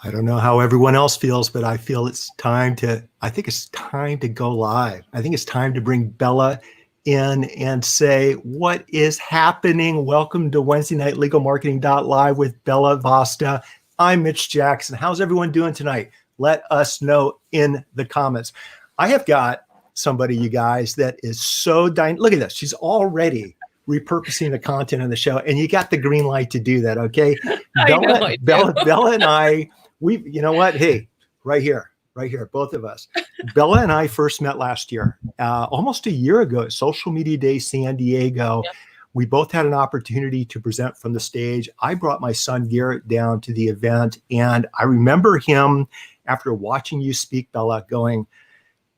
I don't know how everyone else feels, but I feel I think it's time to go live. I think it's time to bring Bella in and say, what is happening? Welcome to Wednesday Night Legal Marketing Live with Bella Vasta. I'm Mitch Jackson. How's everyone doing tonight? Let us know in the comments. I have got somebody, you guys, that is so dynamic. Look at this. She's already repurposing the content on the show, and you got the green light to do that, okay? Bella and I, you know what? Hey, right here, both of us. Bella and I first met last year, almost a year ago at Social Media Day San Diego. Yep. We both had an opportunity to present from the stage. I brought my son Garrett down to the event, and I remember him, after watching you speak, Bella, going,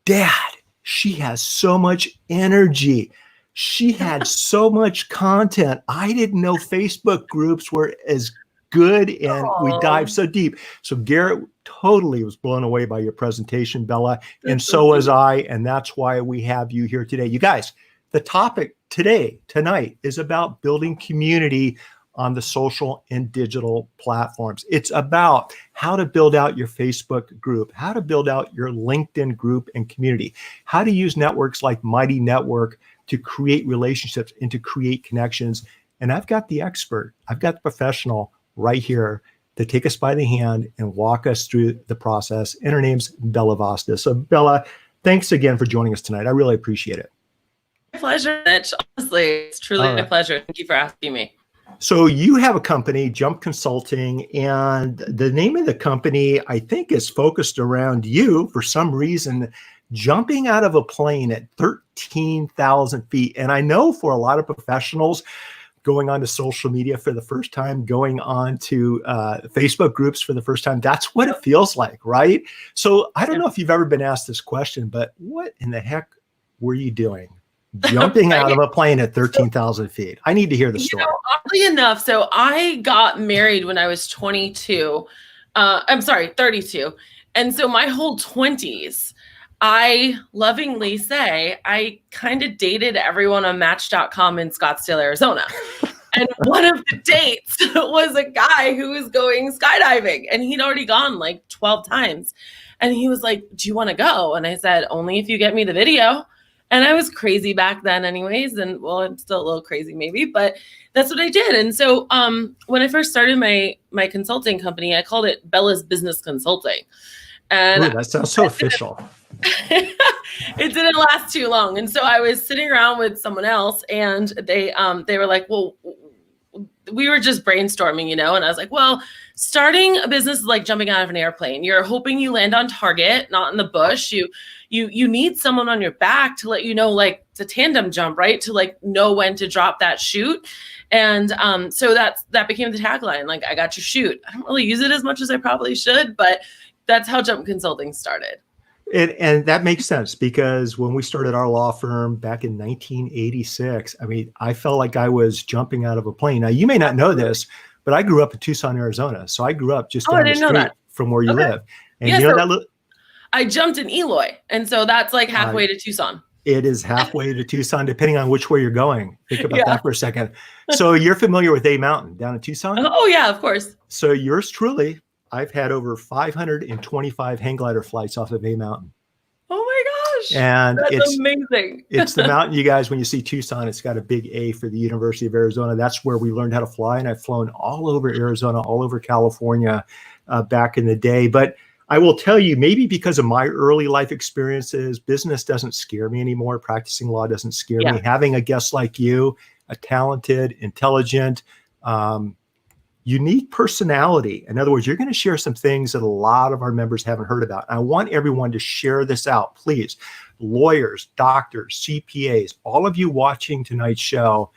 Dad, she has so much energy. She had so much content. I didn't know Facebook groups were as good, and we dived so deep. So Garrett totally was blown away by your presentation, Bella, and so was I, and that's why we have you here today. You guys, the topic tonight is about building community on the social and digital platforms. It's about how to build out your Facebook group, how to build out your LinkedIn group and community, how to use networks like Mighty Network to create relationships and to create connections. And I've got the expert, I've got the professional right here to take us by the hand and walk us through the process. And her name's Bella Vasta. So Bella, thanks again for joining us tonight. I really appreciate it. My pleasure, Mitch. Honestly, it's truly my pleasure. Thank you for asking me. So you have a company, Jump Consulting, and the name of the company, I think, is focused around you for some reason, jumping out of a plane at 13,000 feet. And I know for a lot of professionals, going on to social media for the first time, going on to Facebook groups for the first time, that's what it feels like, right? So I don't know if you've ever been asked this question, but what in the heck were you doing? Jumping out of a plane at 13,000 feet. I need to hear the story. Oddly enough, so I got married when I was 32. 32. And so my whole 20s, I lovingly say I kind of dated everyone on Match.com in Scottsdale, Arizona. And one of the dates was a guy who was going skydiving, and he'd already gone like 12 times. And he was like, do you want to go? And I said, only if you get me the video. And I was crazy back then anyways. And well, I'm still a little crazy maybe, but that's what I did. And so when I first started my consulting company, I called it Bella's Business Consulting. And ooh, that sounds so official. It didn't last too long. And so I was sitting around with someone else, and they were like, well, we were just brainstorming, and I was like, well, starting a business is like jumping out of an airplane. You're hoping you land on target, not in the bush. You need someone on your back to let you know, like, it's a tandem jump, right? To like know when to drop that chute. And so that became the tagline, like, I got your chute. I don't really use it as much as I probably should, but that's how Jump Consulting started. And that makes sense, because when we started our law firm back in 1986, I mean, I felt like I was jumping out of a plane. Now, you may not know this, but I grew up in Tucson, Arizona. So I grew up just down the street from where you live. And yeah, you know that I jumped in Eloy. And so that's like halfway to Tucson. It is halfway to Tucson, depending on which way you're going. Think about that for a second. So you're familiar with A Mountain down in Tucson? Oh, yeah, of course. So yours truly, I've had over 525 hang glider flights off of A Mountain. Oh my gosh. And it's amazing. It's the mountain, you guys, when you see Tucson, it's got a big A for the University of Arizona. That's where we learned how to fly. And I've flown all over Arizona, all over California back in the day. But I will tell you, maybe because of my early life experiences, business doesn't scare me anymore. Practicing law doesn't scare me. Having a guest like you, a talented, intelligent, unique personality. In other words, you're going to share some things that a lot of our members haven't heard about. I want everyone to share this out, please. Lawyers, doctors, CPAs, all of you watching tonight's show,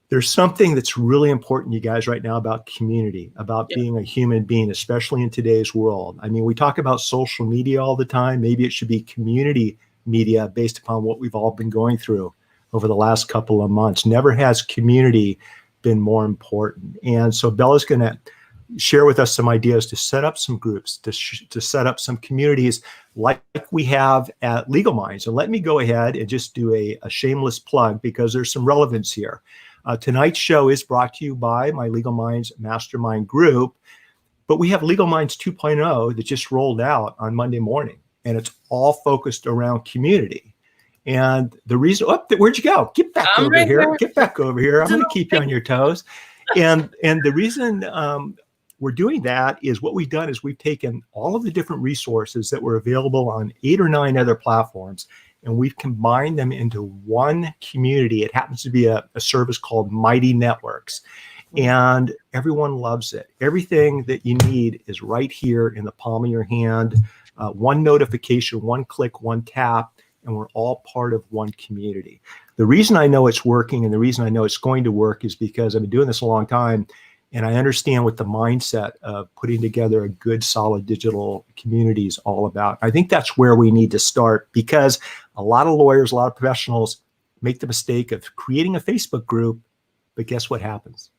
there's something that's really important, you guys, right now about community, about being a human being, especially in today's world. I mean, we talk about social media all the time. Maybe it should be community media based upon what we've all been going through over the last couple of months. Never has community been more important. And so Bella's going to share with us some ideas to set up some groups, to set up some communities like we have at Legal Minds. And let me go ahead and just do a shameless plug, because there's some relevance here. Tonight's show is brought to you by my Legal Minds Mastermind group. But we have Legal Minds 2.0 that just rolled out on Monday morning, and it's all focused around community. And the reason, where'd you go? Get back I'm over right here. here. Get back over here. I'm going to keep you on your toes. And the reason we're doing that is what we've done is we've taken all of the different resources that were available on 8 or 9 other platforms, and we've combined them into one community. It happens to be a service called Mighty Networks, and everyone loves it. Everything that you need is right here in the palm of your hand. One notification, one click, one tap, and we're all part of one community. The reason I know it's working and the reason I know it's going to work is because I've been doing this a long time, and I understand what the mindset of putting together a good, solid digital community is all about. I think that's where we need to start, because a lot of lawyers, a lot of professionals make the mistake of creating a Facebook group, but guess what happens?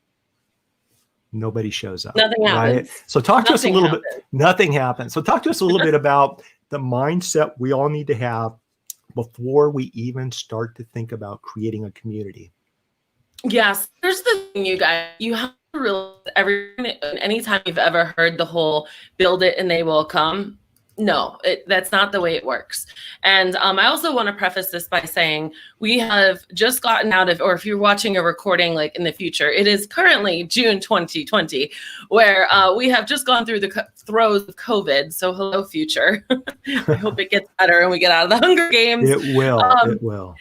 Nobody shows up. Nothing happens. Right? So talk to us a Nothing little happens. bit. Nothing happens. So talk to us a little bit about the mindset we all need to have before we even start to think about creating a community. Yes, here's the thing, you guys. You have to realize anytime you've ever heard the whole build it and they will come. No, that's not the way it works. And I also want to preface this by saying we have just gotten out of, or if you're watching a recording like in the future, it is currently June 2020, where we have just gone through the throes of COVID. So hello, future. I hope it gets better and we get out of the Hunger Games. It will. It will.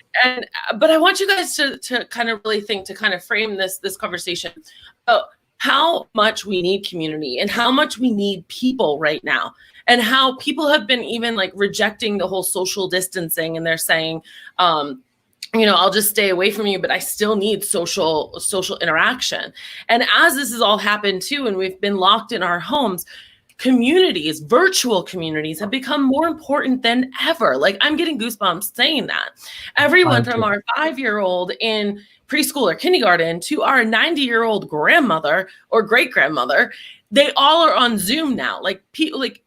But I want you guys to kind of really think, to kind of frame this conversation about how much we need community and how much we need people right now, and how people have been even like rejecting the whole social distancing, and they're saying, I'll just stay away from you, but I still need social interaction. And as this has all happened too, and we've been locked in our homes, communities, virtual communities, have become more important than ever. Like, I'm getting goosebumps saying that. Everyone from our 5-year-old in preschool or kindergarten to our 90-year-old grandmother or great-grandmother, they all are on Zoom now. Like, people, like,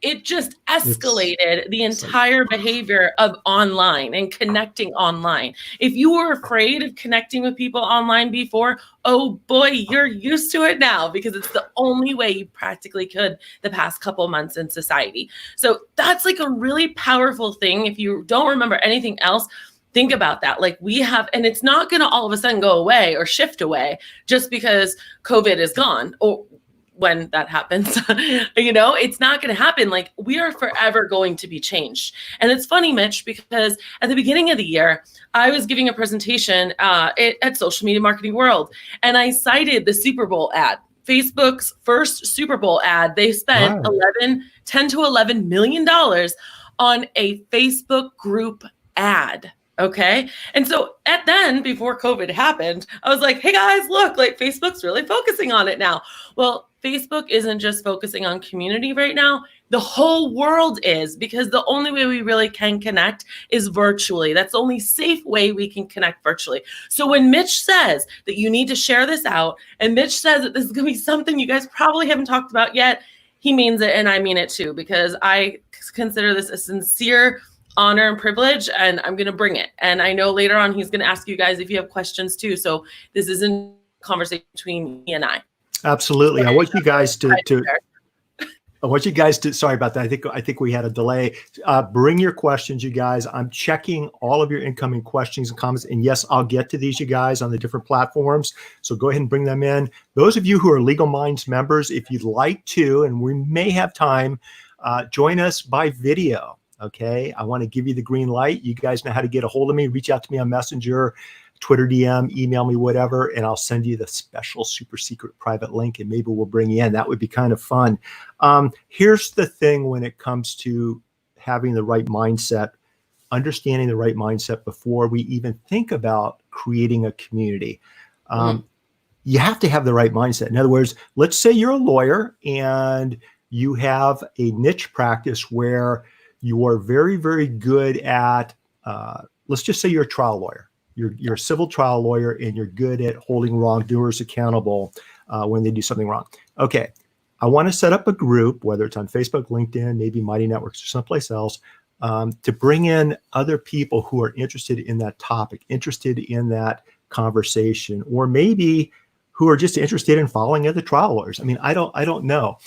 it just escalated the entire behavior of online and connecting online. If you were afraid of connecting with people online before, oh boy, you're used to it now, because it's the only way you practically could the past couple months in society. So that's like a really powerful thing. If you don't remember anything else, think about that. Like, we have, and it's not going to all of a sudden go away or shift away just because COVID is gone, or when that happens, it's not going to happen. Like, we are forever going to be changed. And it's funny, Mitch, because at the beginning of the year, I was giving a presentation at Social Media Marketing World, and I cited the Super Bowl ad, Facebook's first Super Bowl ad. They spent $10 to $11 million on a Facebook group ad. Okay. And so before COVID happened, I was like, hey guys, look, like, Facebook's really focusing on it now. Well, Facebook isn't just focusing on community right now. The whole world is, because the only way we really can connect is virtually. That's the only safe way we can connect virtually. So when Mitch says that you need to share this out, and Mitch says that this is going to be something you guys probably haven't talked about yet, he means it. And I mean it too, because I consider this a sincere honor and privilege, and I'm going to bring it. And I know later on he's going to ask you guys if you have questions too. So this isn't a conversation between me and I. Absolutely. I want you guys to, sorry about that. I think we had a delay. Bring your questions, you guys. I'm checking all of your incoming questions and comments. And yes, I'll get to these, you guys, on the different platforms. So go ahead and bring them in. Those of you who are Legal Minds members, if you'd like to, and we may have time, join us by video. Okay. I want to give you the green light. You guys know how to get a hold of me. Reach out to me on Messenger, Twitter DM, email me, whatever, and I'll send you the special super secret private link, and maybe we'll bring you in. That would be kind of fun. Here's the thing when it comes to having the right mindset, understanding the right mindset before we even think about creating a community. You have to have the right mindset. In other words, let's say you're a lawyer and you have a niche practice where you are very, very good at, let's just say you're a trial lawyer. You're a civil trial lawyer, and you're good at holding wrongdoers accountable when they do something wrong. Okay, I want to set up a group, whether it's on Facebook, LinkedIn, maybe Mighty Networks or someplace else, to bring in other people who are interested in that topic, interested in that conversation, or maybe who are just interested in following other travelers. I mean, I don't know.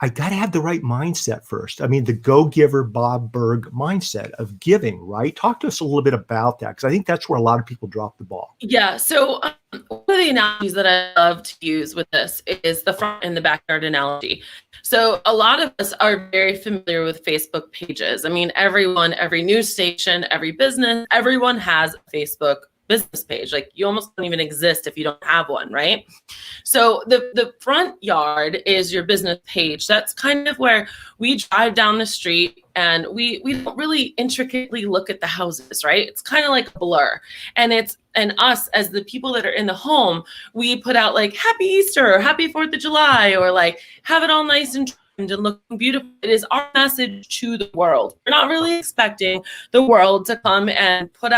I got to have the right mindset first. I mean, the go-giver Bob Berg mindset of giving, right? Talk to us a little bit about that, because I think that's where a lot of people drop the ball. Yeah. So one of the analogies that I love to use with this is the front and the backyard analogy. So a lot of us are very familiar with Facebook pages. I mean, everyone, every news station, every business, everyone has a Facebook business page. Like, you almost don't even exist if you don't have one, right? So the front yard is your business page. That's kind of where we drive down the street and we don't really intricately look at the houses, right? It's kind of like a blur. And us as the people that are in the home, we put out like Happy Easter or Happy 4th of July, or like have it all nice and and looking beautiful. It is our message to the world. We're not really expecting the world to come and put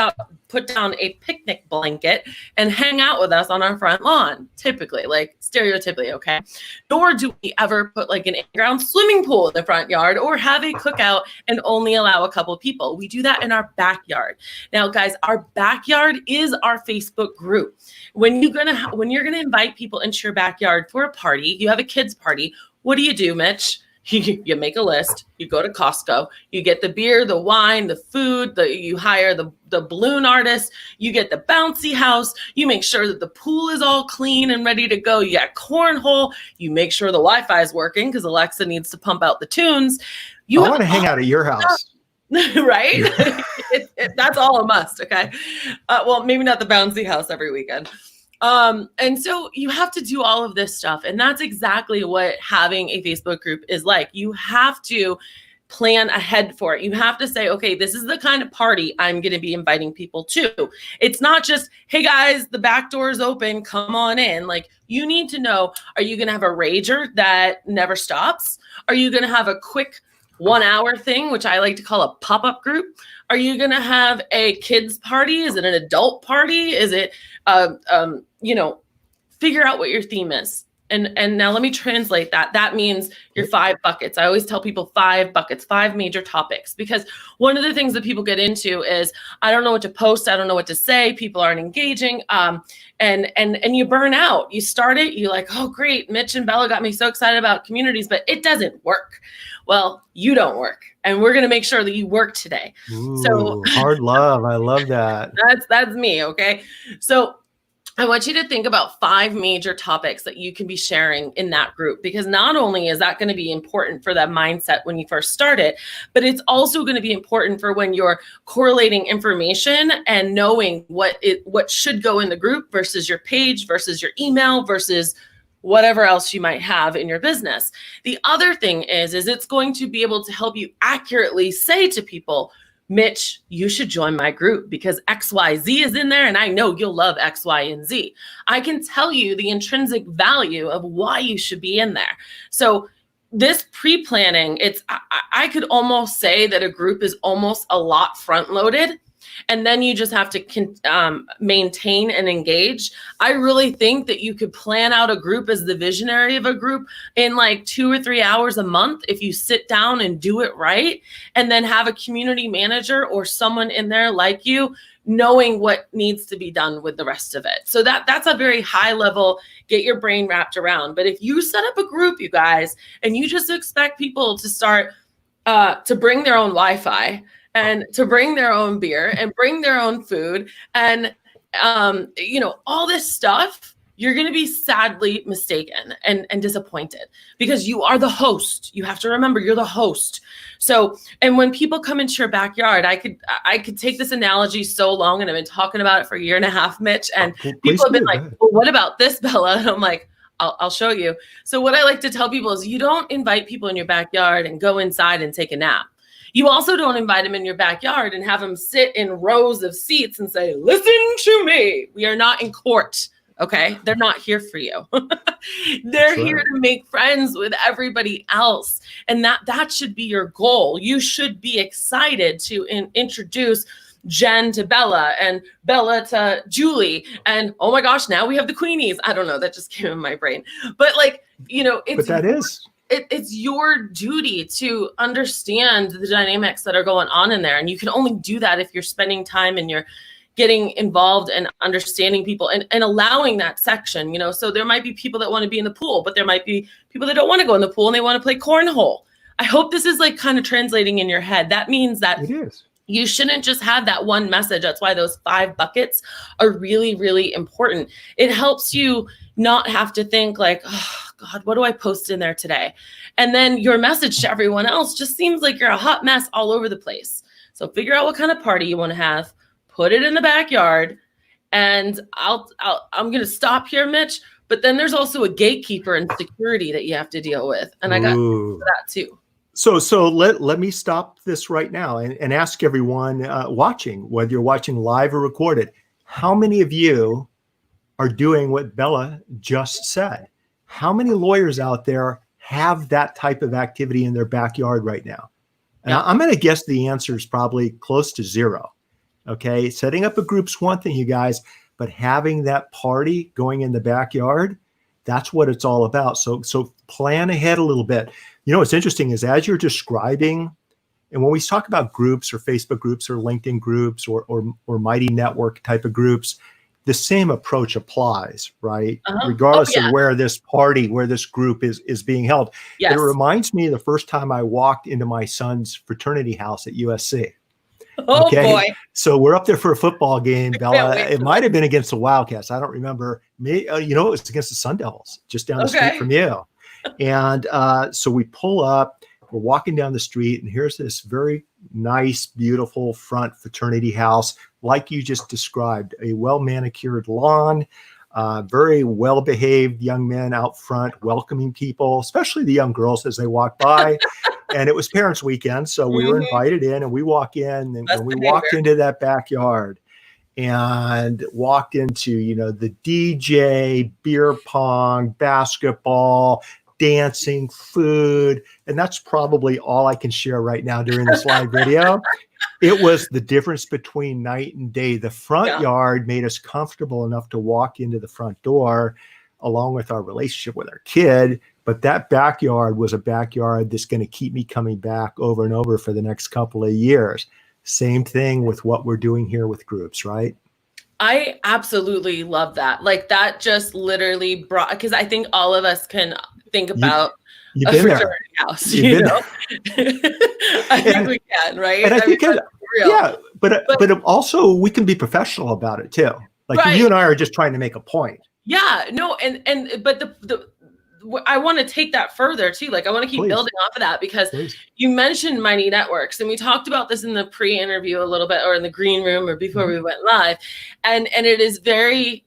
down a picnic blanket and hang out with us on our front lawn, typically, like stereotypically, okay? Nor do we ever put like an in-ground swimming pool in the front yard or have a cookout and only allow a couple people. We do that in our backyard. Now, guys, our backyard is our Facebook group. When you're gonna invite people into your backyard for a party, you have a kids party, what do, Mitch? You make a list, you go to Costco, you get the beer, the wine, the food, you hire the balloon artist, you get the bouncy house, you make sure that the pool is all clean and ready to go, you got cornhole, you make sure the Wi-Fi is working because Alexa needs to pump out the tunes. I want to hang out at your house. Right? That's all a must, okay? Well, maybe not the bouncy house every weekend. And so you have to do all of this stuff. And that's exactly what having a Facebook group is like. You have to plan ahead for it. You have to say, okay, this is the kind of party I'm going to be inviting people to. It's not just, hey guys, the back door is open, come on in. Like, you need to know, are you going to have a rager that never stops? Are you going to have a quick 1 hour thing, which I like to call a pop-up group? Are you going to have a kids party? Is it an adult party? Is it, figure out what your theme is. And now let me translate that. That means your 5 buckets. I always tell people 5 buckets, 5 major topics, because one of the things that people get into is, I don't know what to post. I don't know what to say. People aren't engaging. And you burn out. You start it. You're like, oh, great. Mitch and Bella got me so excited about communities, but it doesn't work. Well, you don't work. And we're going to make sure that you work today. Ooh, so hard love. I love that. That's me. Okay. So I want you to think about 5 major topics that you can be sharing in that group, because not only is that going to be important for that mindset when you first start it, but it's also going to be important for when you're correlating information and knowing what should go in the group versus your page versus your email versus whatever else you might have in your business. The other thing is it's going to be able to help you accurately say to people, Mitch, you should join my group because XYZ is in there and I know you'll love X, Y, and Z. I can tell you the intrinsic value of why you should be in there. So this pre-planning, I could almost say that a group is almost a lot front-loaded, and then you just have to maintain and engage. I really think that you could plan out a group as the visionary of a group in like 2 or 3 hours a month if you sit down and do it right, and then have a community manager or someone in there like you knowing what needs to be done with the rest of it. So that's a very high level, get your brain wrapped around. But if you set up a group, you guys, and you just expect people to start to bring their own Wi-Fi and to bring their own beer and bring their own food and, all this stuff, you're going to be sadly mistaken and disappointed, because you are the host. You have to remember you're the host. So, and when people come into your backyard, I could take this analogy so long, and I've been talking about it for 1.5 years, Mitch, and people have been like, well, what about this, Bella? And I'm like, I'll show you. So what I like to tell people is, you don't invite people in your backyard and go inside and take a nap. You also don't invite them in your backyard and have them sit in rows of seats and say, listen to me. We are not in court. Okay. They're not here for you. They're here to make friends with everybody else. And that should be your goal. You should be excited to introduce Jen to Bella and Bella to Julie. And oh my gosh, now we have the Queenies. I don't know. That just came in my brain. But it's your duty to understand the dynamics that are going on in there. And you can only do that if you're spending time and you're getting involved and understanding people and allowing that section, so there might be people that want to be in the pool, but there might be people that don't want to go in the pool and they want to play cornhole. I hope this is like kind of translating in your head. That means that it is. You shouldn't just have that one message. That's why those 5 buckets are really, really important. It helps you not have to think like, oh God, what do I post in there today? And then your message to everyone else just seems like you're a hot mess all over the place. So figure out what kind of party you want to have, put it in the backyard, and I'm going to stop here, Mitch. But then there's also a gatekeeper and security that you have to deal with. And I got that too. So let me stop this right now and ask everyone watching, whether you're watching live or recorded, how many of you are doing what Bella just said? How many lawyers out there have that type of activity in their backyard right now? And I'm going to guess the answer is probably close to 0. Okay, setting up a group's one thing, you guys, but having that party going in the backyard, that's what it's all about. So plan ahead a little bit. What's interesting is as you're describing, and when we talk about groups or Facebook groups or LinkedIn groups or Mighty Network type of groups, the same approach applies, right? Regardless of where this group is being held. Yes. It reminds me of the first time I walked into my son's fraternity house at USC. Oh boy. So we're up there for a football game, Bella. It might have been against the Wildcats. I don't remember. It was against the Sun Devils, just down the street from you. And so we pull up, we're walking down the street, and here's this very nice, beautiful front fraternity house, like you just described, a well-manicured lawn, very well-behaved young men out front welcoming people, especially the young girls as they walk by. And it was parents' weekend, so we were invited in, and we walk in, and we walked into that backyard and walked into, the DJ, beer pong, basketball, dancing, food. And that's probably all I can share right now during this live video. It was the difference between night and day. The front yard made us comfortable enough to walk into the front door along with our relationship with our kid. But that backyard was a backyard that's going to keep me coming back over and over for the next couple of years. Same thing with what we're doing here with groups, right? I absolutely love that. Like that just literally brought, because I think all of us can think about you've a been fraternity there. house, you know? I think we can, right? And I think but also we can be professional about it too. Like you and I are just trying to make a point. Yeah, no, but I want to take that further too. Like I want to keep building off of that because you mentioned Mighty Networks, and we talked about this in the pre-interview a little bit, or in the green room, or before we went live, and it is a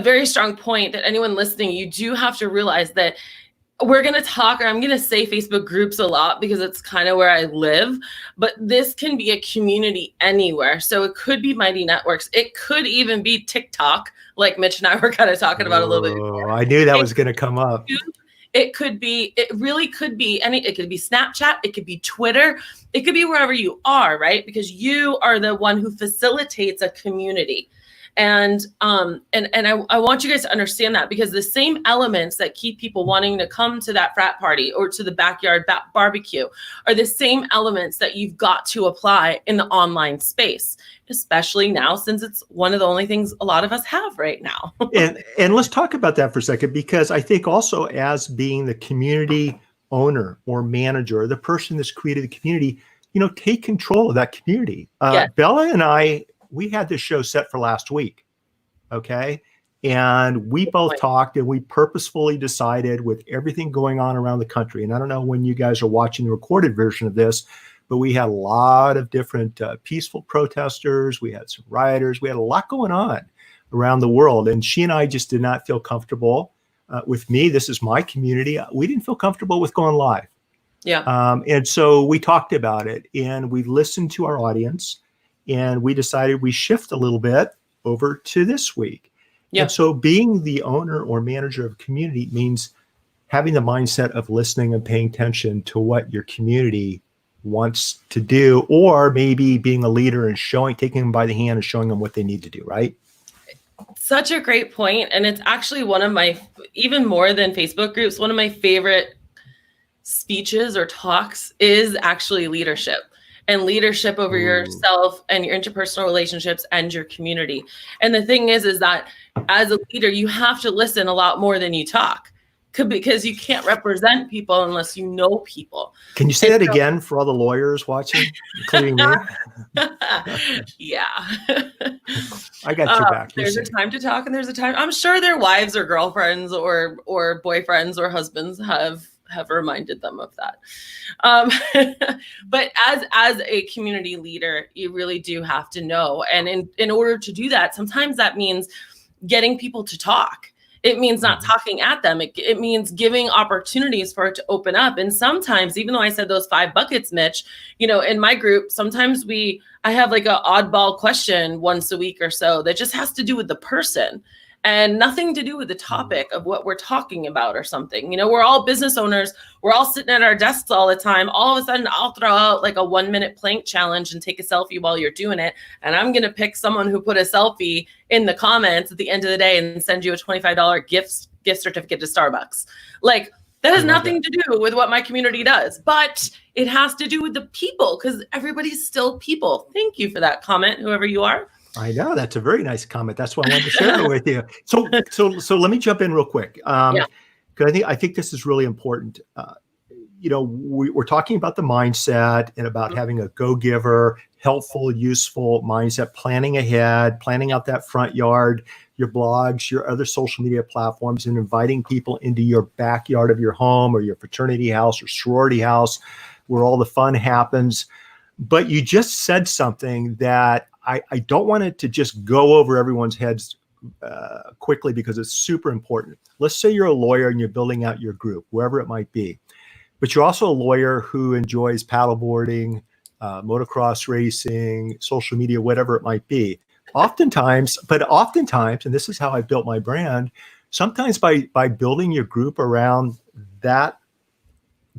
very strong point that anyone listening, you do have to realize that we're going to talk, or I'm going to say Facebook groups a lot because it's kind of where I live, but this can be a community anywhere. So it could be Mighty Networks. It could even be TikTok, like Mitch and I were kind of talking about a little bit before. I knew that was going to come up. It really could be it could be Snapchat. It could be Twitter. It could be wherever you are, right? Because you are the one who facilitates a community. And I want you guys to understand that, because the same elements that keep people wanting to come to that frat party or to the backyard barbecue are the same elements that you've got to apply in the online space, especially now, since it's one of the only things a lot of us have right now. and let's talk about that for a second, because I think also as being the community owner or manager, the person that's created the community, take control of that community. Bella and I, we had this show set for last week. Okay. And we both talked, and we purposefully decided, with everything going on around the country. And I don't know when you guys are watching the recorded version of this, but we had a lot of different peaceful protesters. We had some rioters. We had a lot going on around the world. And she and I just did not feel comfortable with me. This is my community. We didn't feel comfortable with going live. Yeah. And so we talked about it, and we listened to our audience. And we decided we shift a little bit over to this week. Yeah. And so being the owner or manager of a community means having the mindset of listening and paying attention to what your community wants to do, or maybe being a leader and taking them by the hand and showing them what they need to do, right? Such a great point. And it's actually one of my, even more than Facebook groups, one of my favorite speeches or talks is actually leadership. and leadership over yourself and your interpersonal relationships and your community. And the thing is that as a leader, you have to listen a lot more than you talk, because you can't represent people unless you know people. Can you say that again for all the lawyers watching, including me? Yeah. I got your back. There's a time to talk and there's a time. I'm sure their wives or girlfriends or boyfriends or husbands have reminded them of that. But as a community leader, you really do have to know. And in order to do that, sometimes that means getting people to talk. It means not talking at them. It means giving opportunities for it to open up. And sometimes, even though I said those 5 buckets, Mitch, in my group, sometimes I have like an oddball question once a week or so that just has to do with the person and nothing to do with the topic of what we're talking about or something. We're all business owners. We're all sitting at our desks all the time. All of a sudden, I'll throw out like a 1-minute plank challenge and take a selfie while you're doing it. And I'm going to pick someone who put a selfie in the comments at the end of the day and send you a $25 gift certificate to Starbucks. Like, that has nothing to do with what my community does, but it has to do with the people, because everybody's still people. Thank you for that comment, whoever you are. I know, that's a very nice comment. That's why I wanted to share it with you. So let me jump in real quick. Because I think this is really important. We're talking about the mindset and about having a go-giver, helpful, useful mindset, planning ahead, planning out that front yard, your blogs, your other social media platforms, and inviting people into your backyard of your home or your fraternity house or sorority house where all the fun happens. But you just said something that I don't want it to just go over everyone's heads quickly, because it's super important. Let's say you're a lawyer and you're building out your group, wherever it might be, but you're also a lawyer who enjoys paddleboarding, motocross racing, social media, whatever it might be. Oftentimes, and this is how I built my brand, sometimes by building your group around that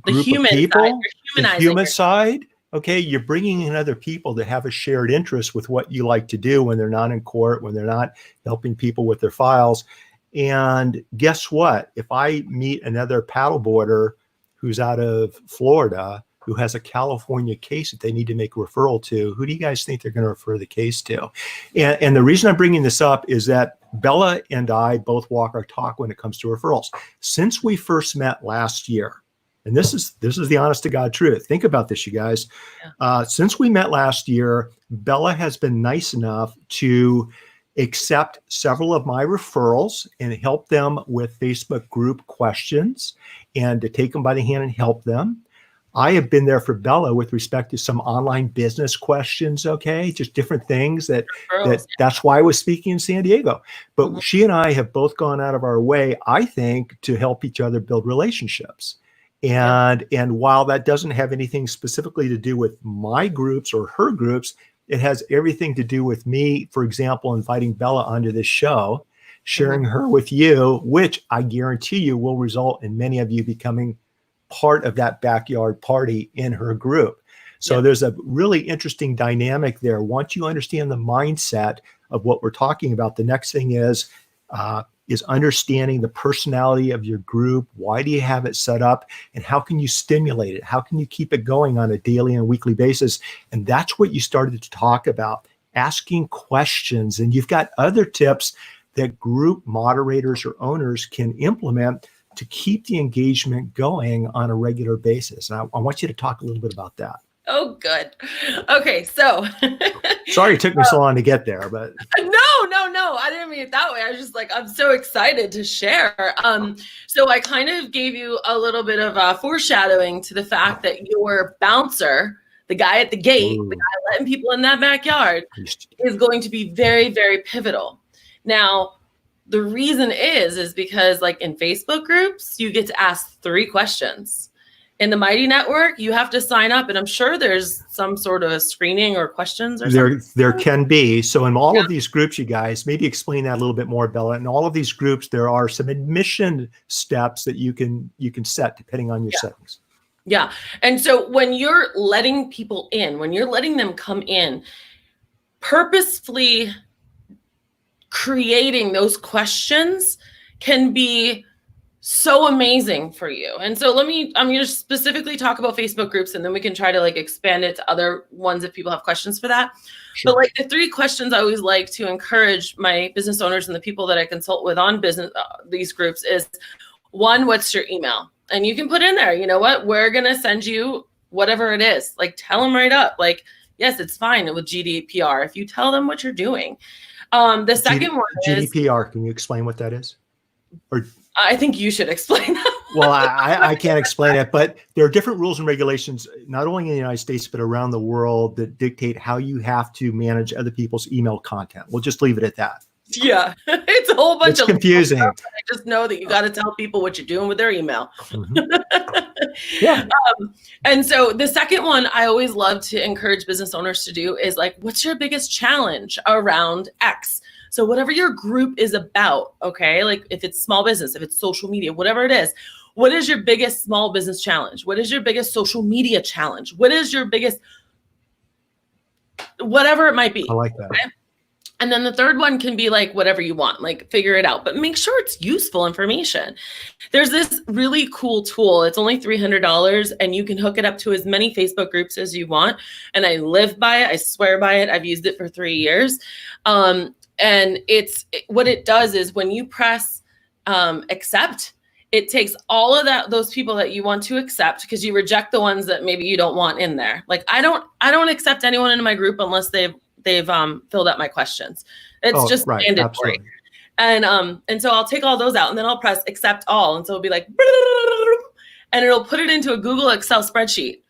group of people, the human side, okay, you're bringing in other people that have a shared interest with what you like to do when they're not in court, when they're not helping people with their files. And guess what? If I meet another paddleboarder who's out of Florida, who has a California case that they need to make a referral to, who do you guys think they're going to refer the case to? And the reason I'm bringing this up is that Bella and I both walk our talk when it comes to referrals. Since we first met last year, and this is the honest to God truth. Think about this, you guys. Since we met last year, Bella has been nice enough to accept several of my referrals and help them with Facebook group questions and to take them by the hand and help them. I have been there for Bella with respect to some online business questions, okay? Just different things that's why I was speaking in San Diego. But she and I have both gone out of our way, I think, to help each other build relationships. And while that doesn't have anything specifically to do with my groups or her groups, it has everything to do with me, for example, inviting Bella onto this show, sharing her with you, which I guarantee you will result in many of you becoming part of that backyard party in her group. So there's a really interesting dynamic there. Once you understand the mindset of what we're talking about, the next thing is understanding the personality of your group. Why do you have it set up? And how can you stimulate it? How can you keep it going on a daily and weekly basis? And that's what you started to talk about, asking questions. And you've got other tips that group moderators or owners can implement to keep the engagement going on a regular basis. And I want you to talk a little bit about that. Oh, good. Okay, so. Sorry it took me so long to get there, but. No, I didn't mean it that way. I was just like, I'm so excited to share. So I kind of gave you a little bit of foreshadowing to the fact that your bouncer, the guy at the gate, the guy letting people in that backyard, is going to be very, very pivotal. Now, the reason is because like in Facebook groups, you get to ask 3 questions. In the Mighty Network, you have to sign up, and I'm sure there's some sort of a screening or questions or something. There can be. So in all of these groups, you guys, maybe explain that a little bit more, Bella. In all of these groups, there are some admission steps that you can set depending on your settings. Yeah. And so when you're letting people in, when you're letting them come in, purposefully creating those questions can be so amazing for you. And so I'm going to specifically talk about Facebook groups, and then we can try to like expand it to other ones if people have questions for that. Sure. But like the 3 questions I always like to encourage my business owners and the people that I consult with on business, these groups is 1, what's your email? And you can put in there, you know what, we're going to send you whatever it is. Like tell them right up, like, yes, it's fine with GDPR if you tell them what you're doing. The second one is GDPR. Can you explain what that is? Or I think you should explain that. Well, I can't explain it, but there are different rules and regulations, not only in the United States, but around the world that dictate how you have to manage other people's email content. We'll just leave it at that. Yeah, it's a whole bunch of confusing. Stuff. I just know that you got to tell people what you're doing with their email. Yeah. And so the second one I always love to encourage business owners to do is like, what's your biggest challenge around X? So whatever your group is about, okay, like if it's small business, if it's social media, whatever it is, what is your biggest small business challenge? What is your biggest social media challenge? What is your biggest, whatever it might be. I like that. Okay? And then the third one can be like whatever you want, like figure it out, but make sure it's useful information. There's this really cool tool. It's only $300 and you can hook it up to as many Facebook groups as you want. And I live by it. I swear by it. I've used it for 3 years. And what it does is when you press accept, it takes all of those people that you want to accept, because you reject the ones that maybe you don't want in there. Like I don't accept anyone into my group unless they've filled out my questions. It's just right, mandatory. absolutely. And so I'll take all those out and then I'll press accept all. And so it'll be like, and it'll put it into a Google Excel spreadsheet.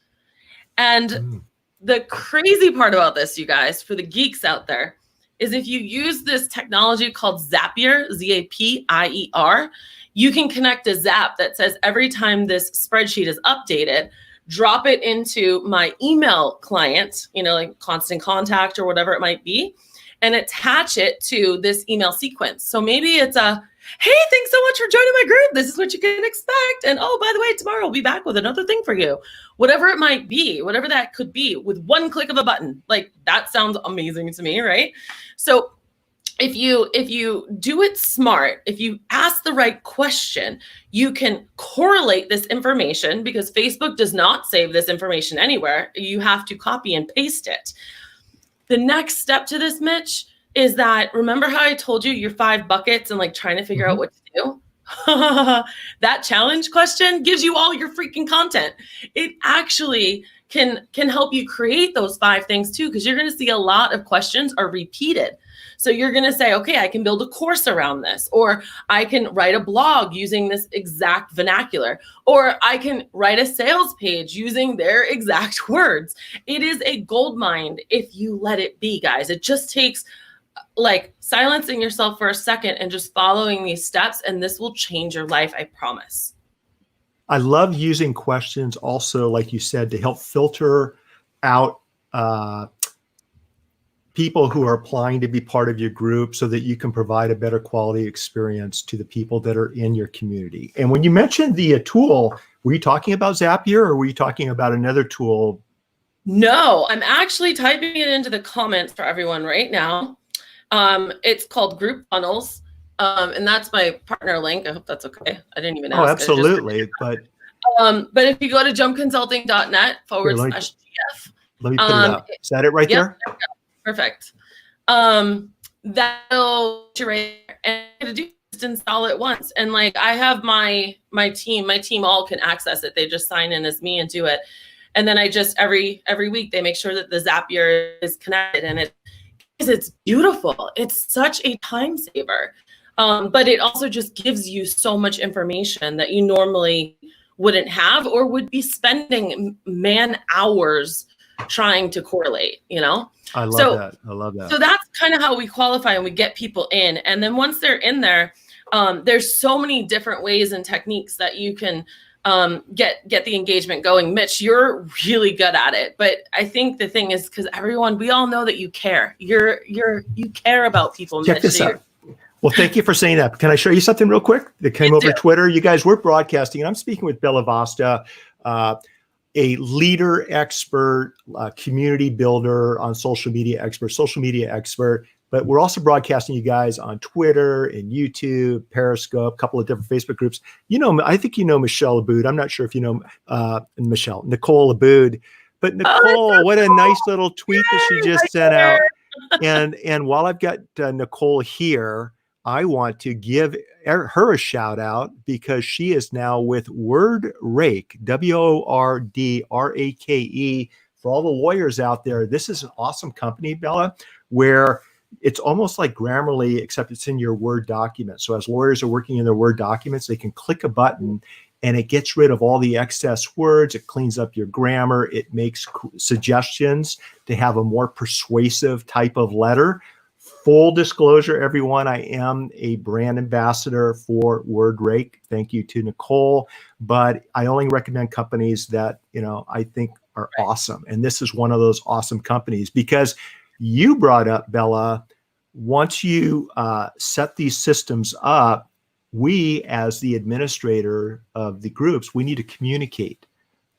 And the crazy part about this, you guys, for the geeks out there, is if you use this technology called Zapier, Zapier, you can connect a Zap that says every time this spreadsheet is updated, drop it into my email client, like Constant Contact or whatever it might be, and attach it to this email sequence. So maybe it's hey, thanks so much for joining my group. This is what you can expect. And oh, by the way, tomorrow I'll be back with another thing for you. Whatever it might be, whatever that could be, with one click of a button. Like that sounds amazing to me, right? So if you do it smart, if you ask the right question, you can correlate this information, because Facebook does not save this information anywhere. You have to copy and paste it. The next step to this, Mitch, is that, remember how I told you your 5 buckets and like trying to figure out what to do? That challenge question gives you all your freaking content. It actually can help you create those 5 things too, because you're going to see a lot of questions are repeated. So you're going to say, okay, I can build a course around this, or I can write a blog using this exact vernacular, or I can write a sales page using their exact words. It is a goldmine if you let it be, guys. It just takes like silencing yourself for a second and just following these steps, and this will change your life, I promise. I love using questions also, like you said, to help filter out people who are applying to be part of your group, so that you can provide a better quality experience to the people that are in your community. And when you mentioned the tool, were you talking about Zapier, or were you talking about another tool? No, I'm actually typing it into the comments for everyone right now. It's called Group Funnels. And that's my partner link. I hope that's okay. I didn't even ask. Oh, absolutely. But if you go to jumpconsulting.net/GF. Let me put it up. Is that it right there? Perfect. That'll right, and to do just install it once. And like I have my team all can access it. They just sign in as me and do it. And then I just every week they make sure that the Zapier is connected, and it's beautiful. It's such a time saver. But it also just gives you so much information that you normally wouldn't have, or would be spending man hours trying to correlate, I love that. So that's kind of how we qualify and we get people in. And then once they're in there, there's so many different ways and techniques that you can get the engagement going. Mitch, you're really good at it. But I think the thing is, because we all know that you care. You care about people. Check Mitch, this out. Well, thank you for saying that. Can I show you something real quick that came over Twitter? You guys, we're broadcasting, and I'm speaking with Bella Vasta. a leader expert, community builder on social media expert. But we're also broadcasting you guys on Twitter and YouTube, Periscope, a couple of different Facebook groups. I think Michelle Aboud. I'm not sure if you know Nicole Aboud. But Nicole, what a nice little tweet that she just sent out. And while I've got Nicole here, I want to give her a shout out because she is now with WordRake, WORDRAKE. For all the lawyers out there, this is an awesome company, Bella, where it's almost like Grammarly, except it's in your Word document. So as lawyers are working in their Word documents, they can click a button and it gets rid of all the excess words. It cleans up your grammar. It makes suggestions to have a more persuasive type of letter. Full disclosure, everyone, I am a brand ambassador for WordRake. Thank you to Nicole, but I only recommend companies that, I think are awesome. And this is one of those awesome companies because you brought up, Bella, once you set these systems up, we, as the administrator of the groups, we need to communicate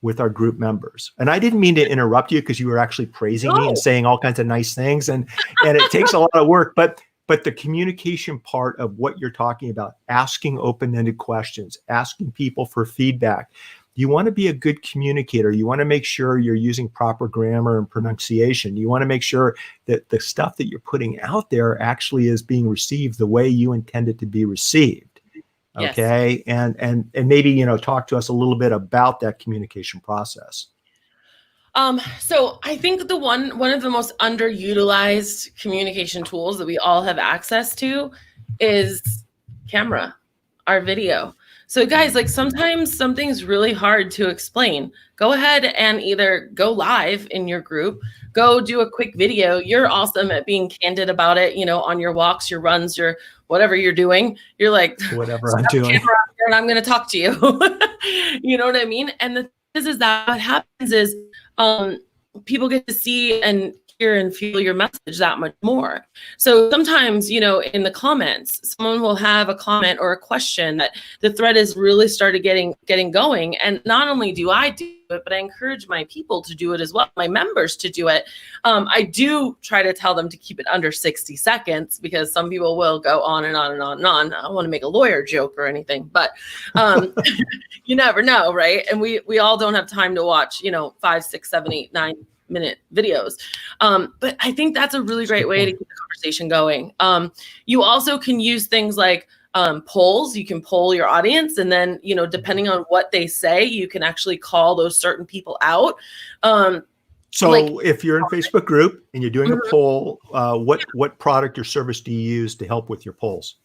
with our group members. And I didn't mean to interrupt you because you were actually praising me and saying all kinds of nice things. And it takes a lot of work, but the communication part of what you're talking about, asking open-ended questions, asking people for feedback. You want to be a good communicator. You want to make sure you're using proper grammar and pronunciation. You want to make sure that the stuff that you're putting out there actually is being received the way you intend it to be received. Okay. Yes. And maybe, talk to us a little bit about that communication process. So I think one of the most underutilized communication tools that we all have access to is camera, our video. So guys, like sometimes something's really hard to explain. Go ahead and either go live in your group, go do a quick video. You're awesome at being candid about it, on your walks, your runs, your whatever you're doing. You're like, whatever I'm doing, and I'm going to talk to you. You know what I mean? And the thing is that what happens is people get to see and hear and feel your message that much more. So sometimes, in the comments, someone will have a comment or a question that the thread has really started getting going. And not only do I do it, but I encourage my people to do it as well, my members to do it. I do try to tell them to keep it under 60 seconds because some people will go on and on and on and on. I don't want to make a lawyer joke or anything, but you never know, right? And we all don't have time to watch, 5, 6, 7, 8, 9-minute videos. But I think that's a really great way to keep the conversation going. You also can use things like polls. You can poll your audience, and then, depending on what they say, you can actually call those certain people out. So if you're in a Facebook group and you're doing a poll, what product or service do you use to help with your polls?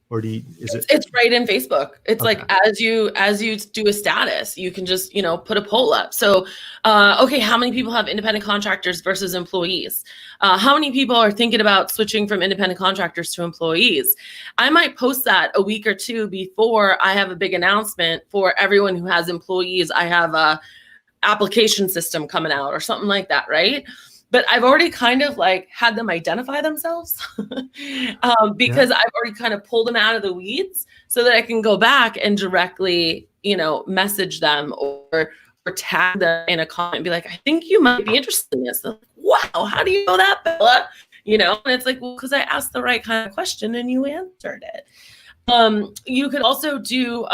Or it's right in Facebook. It's okay. Like as you do a status, you can just, put a poll up. So, okay, how many people have independent contractors versus employees? How many people are thinking about switching from independent contractors to employees? I might post that a week or two before I have a big announcement for everyone who has employees. I have a application system coming out or something like that, right? But I've already kind of like had them identify themselves because I've already kind of pulled them out of the weeds so that I can go back and directly, message them or tag them in a comment and be like, I think you might be interested in this. Like, wow, how do you know that, Bella? And it's like, well, because I asked the right kind of question and you answered it. You could also do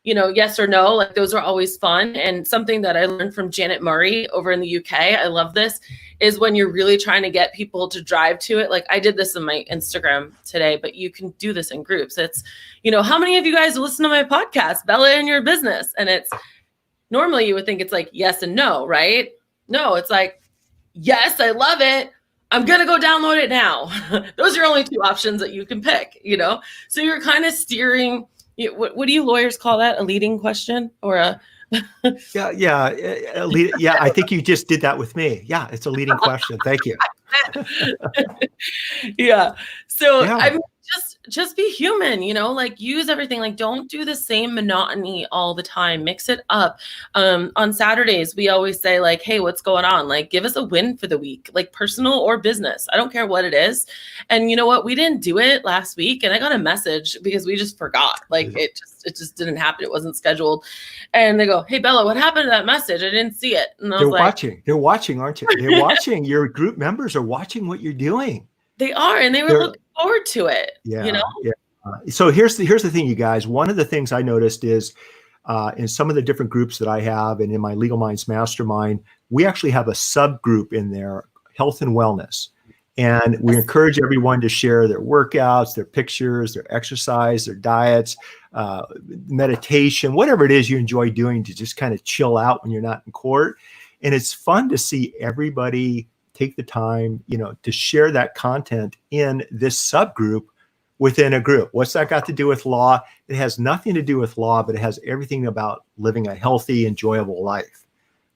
yes or no, like those are always fun. And something that I learned from Janet Murray over in the UK, I love this, is when you're really trying to get people to drive to it. Like I did this in my Instagram today, but you can do this in groups. It's, how many of you guys listen to my podcast, Bella and Your Business? And it's normally you would think it's like yes and no, right? No, it's like, yes, I love it. I'm going to go download it now. Those are only two options that you can pick, So you're kind of steering. What do you lawyers call that? A leading question or a? Yeah. I think you just did that with me. Yeah, it's a leading question. Thank you. Yeah. So I mean, just just be human, like use everything. Like don't do the same monotony all the time. Mix it up. On Saturdays, we always say like, hey, what's going on? Like give us a win for the week, like personal or business. I don't care what it is. And you know what? We didn't do it last week. And I got a message because we just forgot. Like it just didn't happen. It wasn't scheduled. And they go, hey, Bella, what happened to that message? I didn't see it. And I was like, they're watching, aren't you? They're watching. Your group members are watching what you're doing. They are, and they were looking forward to it. Yeah. So here's the thing, you guys. One of the things I noticed is in some of the different groups that I have, and in my Legal Minds Mastermind, we actually have a subgroup in there, health and wellness. And we encourage everyone to share their workouts, their pictures, their exercise, their diets, meditation, whatever it is you enjoy doing to just kind of chill out when you're not in court. And it's fun to see everybody take the time, to share that content in this subgroup within a group. What's that got to do with law? It has nothing to do with law, but it has everything about living a healthy, enjoyable life,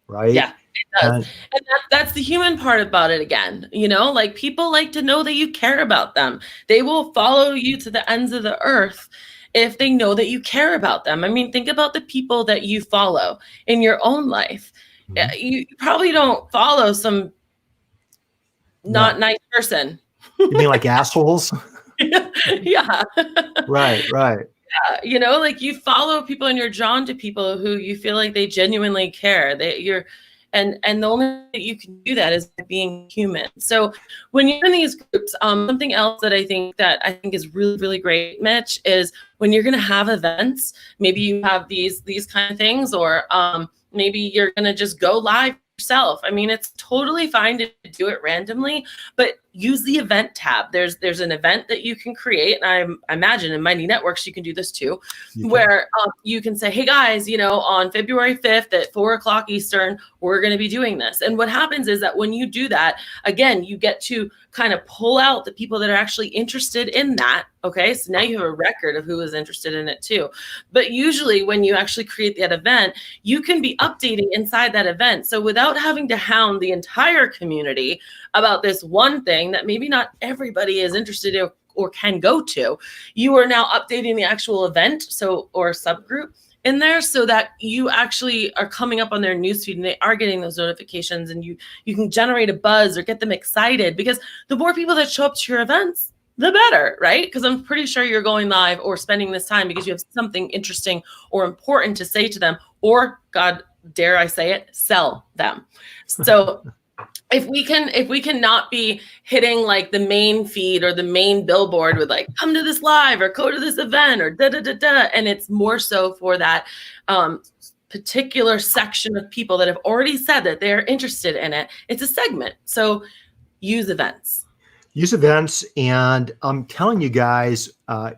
right? Yeah, it does. And that's the human part about it again. Like people like to know that you care about them. They will follow you to the ends of the earth if they know that you care about them. I mean, think about the people that you follow in your own life. Mm-hmm. You probably don't follow some not nice person. You mean like assholes? Yeah. Right. Yeah. Like you follow people and you're drawn to people who you feel like they genuinely care. And the only way that you can do that is by being human. So when you're in these groups, something else that I think is really, really great, Mitch, is when you're going to have events, maybe you have these kind of things, or maybe you're going to just go live yourself. I mean, it's totally fine to do it randomly, but use the event tab. There's an event that you can create. And I imagine in Mighty Networks, you can do this too, where you can say, hey guys, on February 5th at 4:00 Eastern, we're going to be doing this. And what happens is that when you do that, again, you get to kind of pull out the people that are actually interested in that. Okay. So now you have a record of who is interested in it too. But usually when you actually create that event, you can be updating inside that event. So without having to hound the entire community about this one thing that maybe not everybody is interested in or can go to, you are now updating the actual event or subgroup in there so that you actually are coming up on their newsfeed and they are getting those notifications, and you can generate a buzz or get them excited, because the more people that show up to your events, the better, right? Because I'm pretty sure you're going live or spending this time because you have something interesting or important to say to them, or, God dare I say it, sell them. So if we can not be hitting like the main feed or the main billboard with like, come to this live or go to this event or and it's more so for that particular section of people that have already said that they're interested in it. It's a segment. So use events. And I'm telling you guys,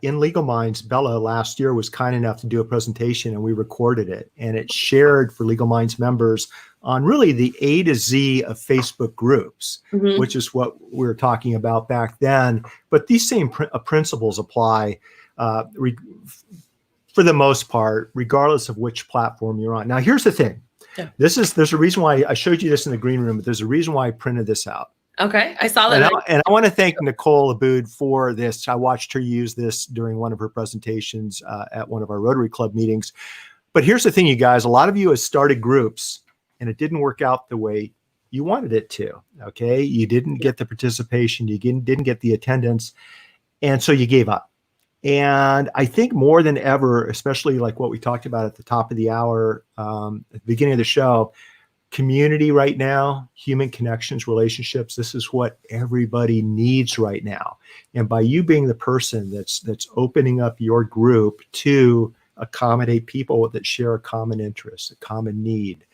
in Legal Minds, Bella last year was kind enough to do a presentation, and we recorded it, and it's shared for Legal Minds members on really the A to Z of Facebook groups, which is what we were talking about back then. But these same principles apply for the most part, regardless of which platform you're on. Now, here's the thing. Yeah. There's a reason why I showed you this in the green room, but there's a reason why I printed this out. Okay, I saw that. And I want to thank Nicole Aboud for this. I watched her use this during one of her presentations at one of our Rotary Club meetings. But here's the thing, you guys. A lot of you have started groups, and it didn't work out the way you wanted it to, okay? You didn't get the participation. You didn't get the attendance, and so you gave up. And I think more than ever, especially like what we talked about at the top of the hour, at the beginning of the show, community right now, human connections, relationships, this is what everybody needs right now. And by you being the person that's opening up your group to accommodate people that share a common interest, a common need,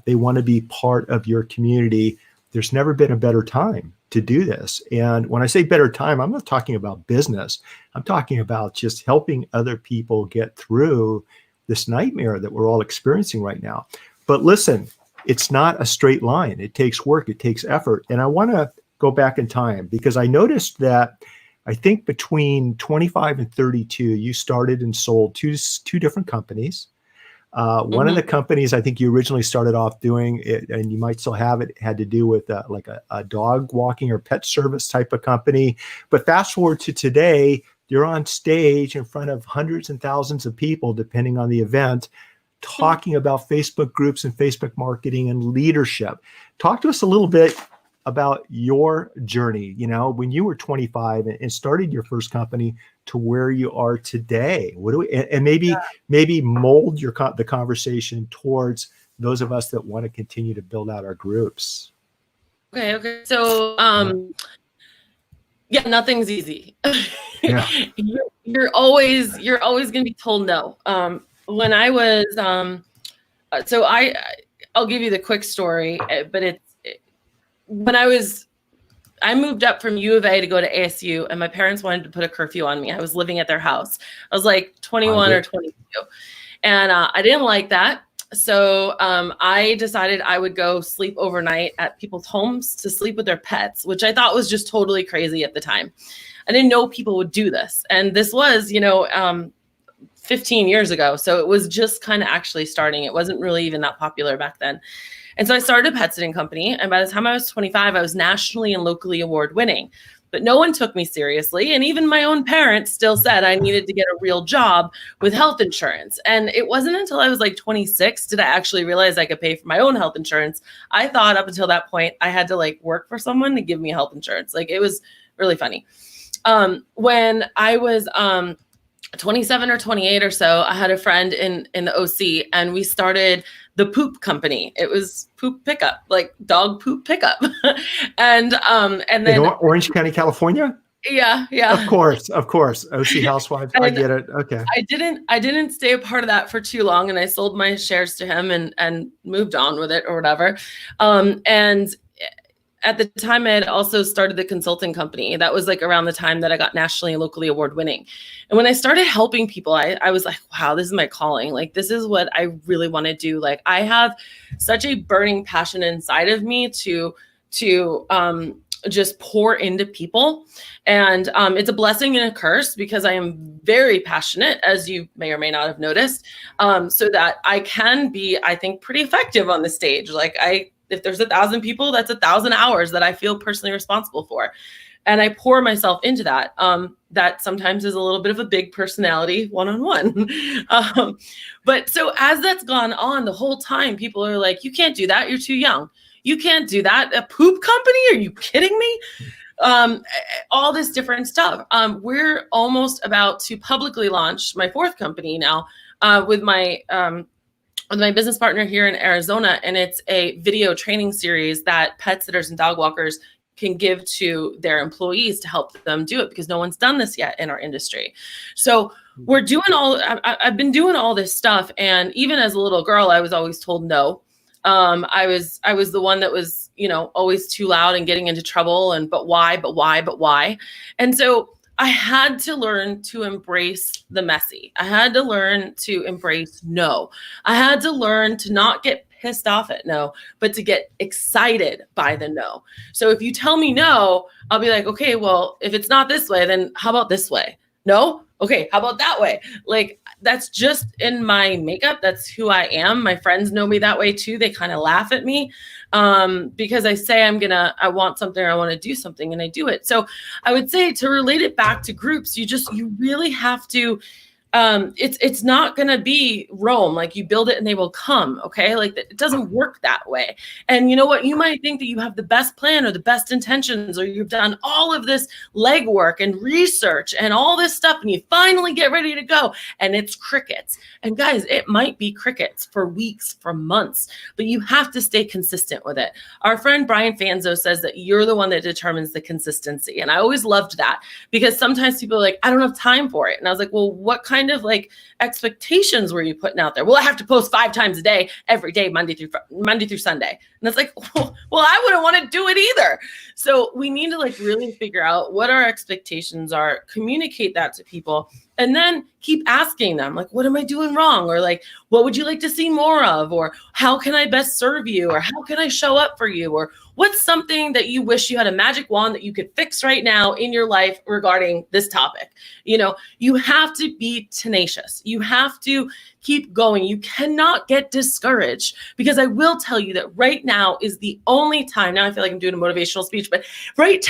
they want to be part of your community. There's never been a better time to do this. And when I say better time, I'm not talking about business. I'm talking about just helping other people get through this nightmare that we're all experiencing right now. But listen, it's not a straight line. It takes work. It takes effort. And I want to go back in time because I noticed that I think between 25 and 32, you started and sold two different companies. One of the companies I think you originally started off doing, it, and you might still have it, had to do with like a dog walking or pet service type of company. But fast forward to today, you're on stage in front of hundreds and thousands of people, depending on the event, talking about Facebook groups and Facebook marketing and leadership. Talk to us a little bit about your journey, you know, when you were 25 and started your first company to where you are today. What do we, and maybe mold the conversation towards those of us that want to continue to build out our groups. Okay. So, yeah, nothing's easy. Yeah. You're always going to be told no. When I was, so I'll give you the quick story, but when I moved up from U of A to go to ASU, and my parents wanted to put a curfew on me. I was living at their house. I was like 21 or 22, and I didn't like that. So I decided I would go sleep overnight at people's homes to sleep with their pets, which I thought was just totally crazy at the time. I didn't know people would do this. And this was, 15 years ago. So it was just kind of actually starting. It wasn't really even that popular back then. And so I started a pet sitting company. And by the time I was 25, I was nationally and locally award winning. But no one took me seriously. And even my own parents still said I needed to get a real job with health insurance. And it wasn't until I was like 26 did I actually realize I could pay for my own health insurance. I thought up until that point, I had to like work for someone to give me health insurance. Like it was really funny. When I was 27 or 28 or so, I had a friend in the OC, and we started the poop company. It was poop pickup, like dog poop pickup. and then in Orange County, California. Yeah. Of course. OC Housewives. I get it. Okay. I didn't stay a part of that for too long, and I sold my shares to him and moved on with it or whatever. And at the time, I had also started the consulting company. That was like around the time that I got nationally and locally award winning. And when I started helping people, I was like, wow, this is my calling. Like, this is what I really want to do. Like, I have such a burning passion inside of me to just pour into people. And it's a blessing and a curse because I am very passionate, as you may or may not have noticed, so that I can be, I think, pretty effective on the stage. Like if there's 1,000 people, that's 1,000 hours that I feel personally responsible for. And I pour myself into that. That sometimes is a little bit of a big personality one-on-one. But so as that's gone on the whole time, people are like, you can't do that. You're too young. You can't do that. A poop company? Are you kidding me? All this different stuff. We're almost about to publicly launch my fourth company now with my business partner here in Arizona. And it's a video training series that pet sitters and dog walkers can give to their employees to help them do it, because no one's done this yet in our industry. So we're doing I've been doing all this stuff. And even as a little girl, I was always told no. I was the one that was, always too loud and getting into trouble, but why? And so I had to learn to embrace the messy. I had to learn to embrace no. I had to learn to not get pissed off at no, but to get excited by the no. So if you tell me no, I'll be like, okay, well, if it's not this way, then how about this way? No? Okay, how about that way? Like, that's just in my makeup. That's who I am. My friends know me that way too. They kind of laugh at me because I say I want something, or I want to do something, and I do it. So I would say, to relate it back to groups, you really have to, it's not going to be Rome. Like, you build it and they will come. Okay. Like, it doesn't work that way. And you know what? You might think that you have the best plan or the best intentions, or you've done all of this legwork and research and all this stuff, and you finally get ready to go, and it's crickets. And guys, it might be crickets for weeks, for months, but you have to stay consistent with it. Our friend Brian Fanzo says that you're the one that determines the consistency. And I always loved that, because sometimes people are like, I don't have time for it. And I was like, well, what kind of like expectations were you putting out there? Well, I have to post 5 times a day, every day, Monday through Sunday. And it's like, well, I wouldn't want to do it either. So we need to like really figure out what our expectations are, communicate that to people, and then keep asking them, like, what am I doing wrong? Or like, what would you like to see more of? Or how can I best serve you? Or how can I show up for you? Or What's something that you wish you had a magic wand that you could fix right now in your life regarding this topic? You have to be tenacious. You have to keep going. You cannot get discouraged, because I will tell you that right now is the only time. Now I feel like I'm doing a motivational speech, but right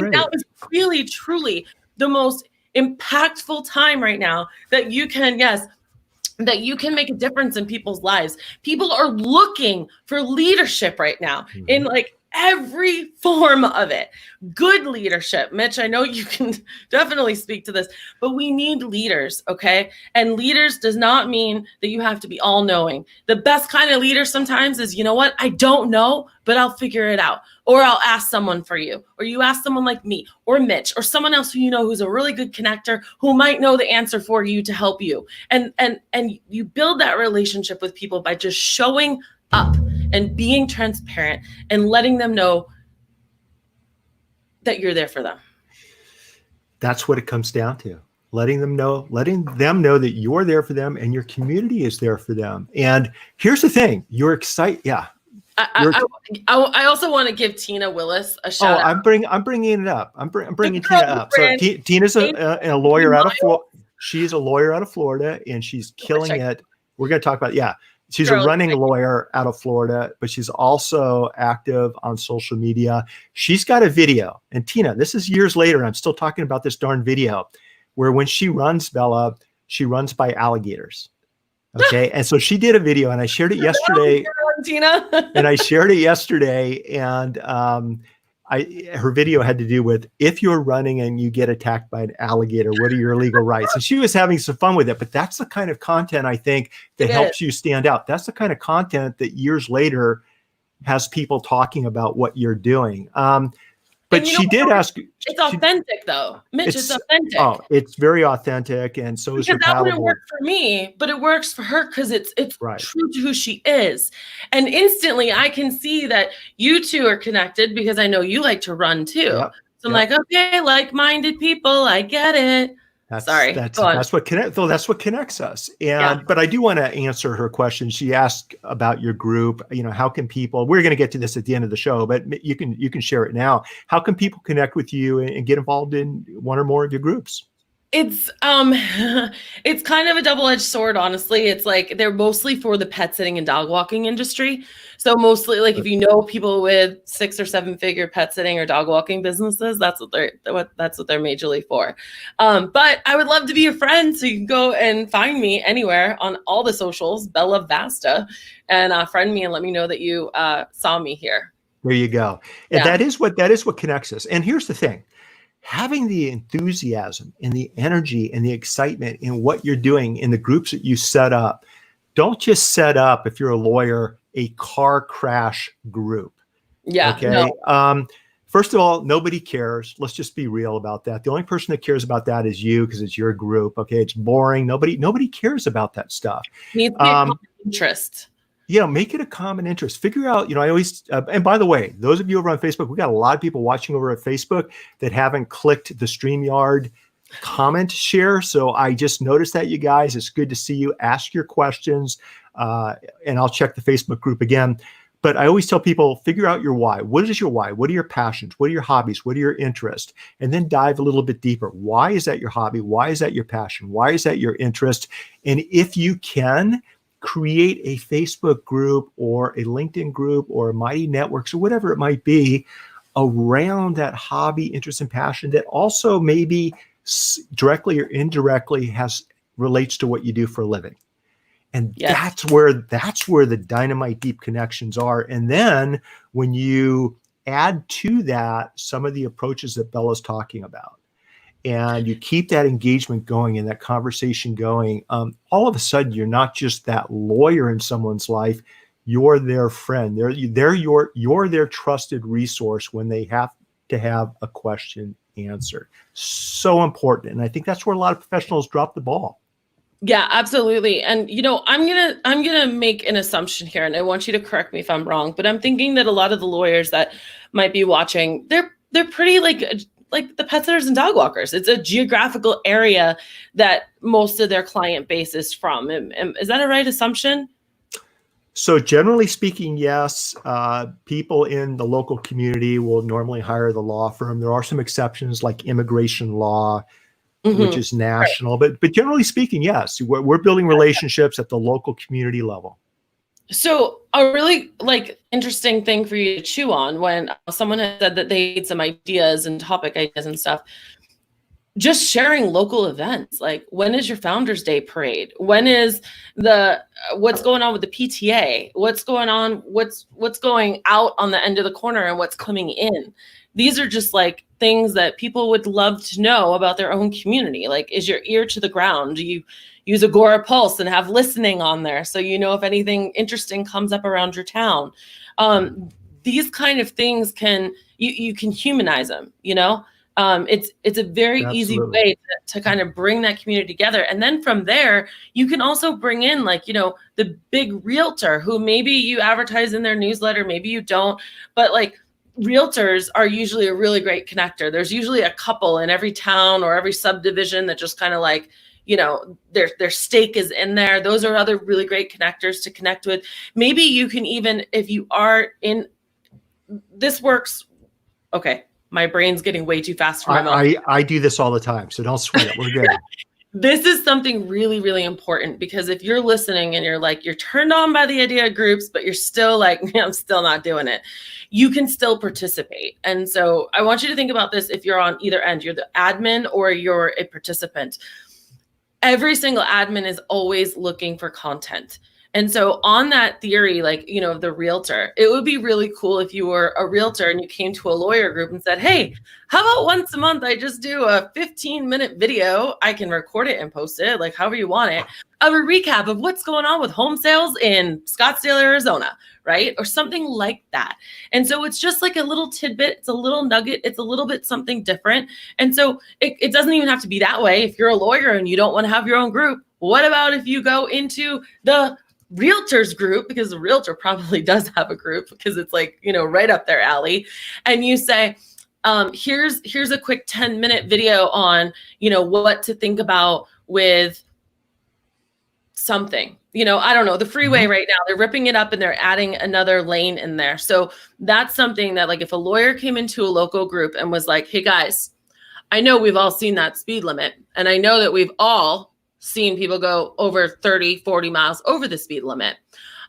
now is really, truly the most impactful time right now that you can, that you can make a difference in people's lives. People are looking for leadership right now in like every form of it. Good leadership. Mitch, I know you can definitely speak to this, but we need leaders, okay? And leaders does not mean that you have to be all-knowing. The best kind of leader sometimes is, you know what? I don't know, but I'll figure it out. Or I'll ask someone for you. Or you ask someone like me or Mitch or someone else who you know who's a really good connector who might know the answer for you to help you. And you build that relationship with people by just showing up and being transparent and letting them know that you're there for them. That's what it comes down to. Letting them know that you're there for them and your community is there for them. And here's the thing, you're excited. Yeah. I also want to give Tina Willis a shout out. I'm bringing it up. I'm bringing Tina up. So Tina's a lawyer out of Florida. She's a lawyer out of Florida, and she's killing it. We're going to talk about, she's a running lawyer out of Florida, but she's also active on social media. She's got a video. And Tina, this is years later. I'm still talking about this darn video where when she runs, Bella, she runs by alligators. Okay. And so she did a video, and I shared it yesterday. Tina. And I shared it yesterday. And her video had to do with, if you're running and you get attacked by an alligator, what are your legal rights? And she was having some fun with it. But that's the kind of content, I think, that helps you stand out. That's the kind of content that years later has people talking about what you're doing. But she did ask. It's authentic, though. Mitch, it's authentic. Oh, it's very authentic, and so is her paddleboard. That wouldn't work for me, but it works for her because it's true to who she is. And instantly, I can see that you two are connected because I know you like to run too. Yep. So I'm like, okay, like-minded people, I get it. That's what connects us. And but I do want to answer her question. She asked about your group. How can people? We're going to get to this at the end of the show, but you can share it now. How can people connect with you and get involved in one or more of your groups? It's it's kind of a double-edged sword, honestly. It's like they're mostly for the pet sitting and dog walking industry. So mostly, like, if you know people with 6 or 7 figure pet sitting or dog walking businesses, that's what they're majorly for. But I would love to be your friend, so you can go and find me anywhere on all the socials, Bella Vasta, and friend me and let me know that you saw me here. There you go. And that is what connects us. And here's the thing. Having the enthusiasm and the energy and the excitement in what you're doing in the groups that you set up. Don't just set up, if you're a lawyer, a car crash group. Yeah. Okay. No. First of all, nobody cares. Let's just be real about that. The only person that cares about that is you, because it's your group. Okay. It's boring. Nobody cares about that stuff. Needs to be a common interest. Make it a common interest. Figure out, I always, and by the way, those of you over on Facebook, we got a lot of people watching over at Facebook that haven't clicked the StreamYard comment share. So I just noticed that, you guys. It's good to see you. Ask your questions, and I'll check the Facebook group again. But I always tell people, figure out your why. What is your why? What are your passions? What are your hobbies? What are your interests? And then dive a little bit deeper. Why is that your hobby? Why is that your passion? Why is that your interest? And if you can, create a Facebook group or a LinkedIn group or a Mighty Networks or whatever it might be around that hobby, interest, and passion that also maybe directly or indirectly relates to what you do for a living. And that's where the dynamite deep connections are. And then when you add to that some of the approaches that Bella's talking about, and you keep that engagement going and that conversation going, all of a sudden you're not just that lawyer in someone's life, you're their friend. You're their trusted resource when they have to have a question answered. So important. And I think that's where a lot of professionals drop the ball. Yeah, absolutely. And I'm gonna make an assumption here, and I want you to correct me if I'm wrong, but I'm thinking that a lot of the lawyers that might be watching, they're pretty like the pet sitters and dog walkers. It's a geographical area that most of their client base is from. Is that a right assumption? So generally speaking, yes, people in the local community will normally hire the law firm. There are some exceptions like immigration law, which Mhm. is national, but generally speaking, yes, we're building relationships at the local community level. So a really like interesting thing for you to chew on when someone has said that they need some ideas and topic ideas and stuff, just sharing local events. Like, when is your Founders Day parade? When is the what's going on with the PTA? What's going on? What's going out on the end of the corner and what's coming in? These are just like things that people would love to know about their own community. Like, is your ear to the ground? Do you use Agora Pulse and have listening on there so you know if anything interesting comes up around your town? These kind of things can you can humanize them, you know. It's a very easy Absolutely. way to kind of bring that community together. And then from there, you can also bring in, like, you know, the big realtor who maybe you advertise in their newsletter, maybe you don't, but like realtors are usually a really great connector. There's usually a couple in every town or every subdivision that just kind of like, you know, their stake is in there. Those are other really great connectors to connect with. Maybe you can even, if you are in, this works. Okay, my brain's getting way too fast for my mouth. I do this all the time, so don't sweat it. We're good. This is something really, really important, because if you're listening and you're like, you're turned on by the idea of groups, but you're still like, I'm still not doing it, you can still participate. And so I want you to think about this. If you're on either end, you're the admin or you're a participant, every single admin is always looking for content. And so on that theory, like, you know, the realtor, it would be really cool if you were a realtor and you came to a lawyer group and said, hey, how about once a month, I just do a 15-minute video. I can record it and post it, like however you want it, of a recap of what's going on with home sales in Scottsdale, Arizona, right? Or something like that. And so it's just like a little tidbit. It's a little nugget. It's a little bit something different. And so it doesn't even have to be that way. If you're a lawyer and you don't want to have your own group, what about if you go into the realtors group, because the realtor probably does have a group because it's like, you know, right up their alley, and you say, here's a quick 10-minute video on, you know, what to think about with something, you know, I don't know, the freeway right now, they're ripping it up and they're adding another lane in there. So that's something that, like, if a lawyer came into a local group and was like, hey guys, I know we've all seen that speed limit, and I know that we've all seen people go over 30, 40 miles over the speed limit.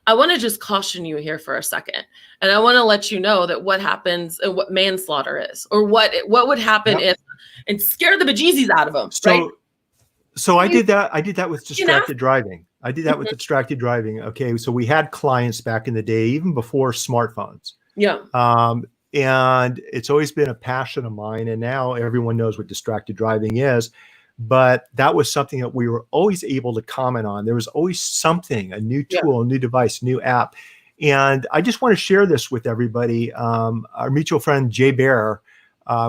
I want to just caution you here for a second. And I want to let you know that what happens and what manslaughter is, or what would happen if, and scare the bejesus out of them, right? So I did that with distracted driving. I did that with distracted driving. Okay. So we had clients back in the day, even before smartphones. Yeah. And it's always been a passion of mine. And now everyone knows what distracted driving is. But that was something that we were always able to comment on. There was always something, a new tool, a new device, new app. And I just want to share this with everybody. Our mutual friend, Jay Bear,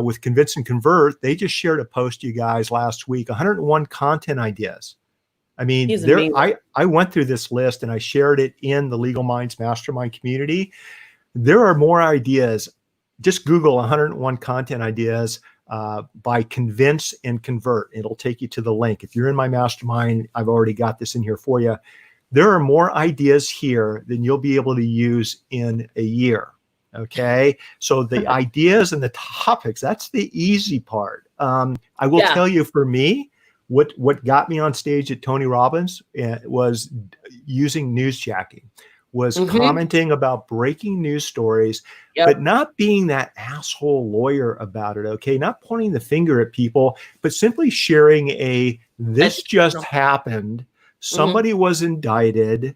with Convince and Convert, they just shared a post, you guys, last week, 101 content ideas. I mean, I went through this list and I shared it in the Legal Minds Mastermind community. There are more ideas. Just Google 101 content ideas by Convince and Convert. It'll take you to the link. If you're in my mastermind, I've already got this in here for you. There are more ideas here than you'll be able to use in a year. Okay. So the ideas and the topics, that's the easy part. I will tell you, for me, what got me on stage at Tony Robbins was using newsjacking, was commenting about breaking news stories, but not being that asshole lawyer about it. Okay. Not pointing the finger at people, but simply sharing this just happened. Somebody was indicted.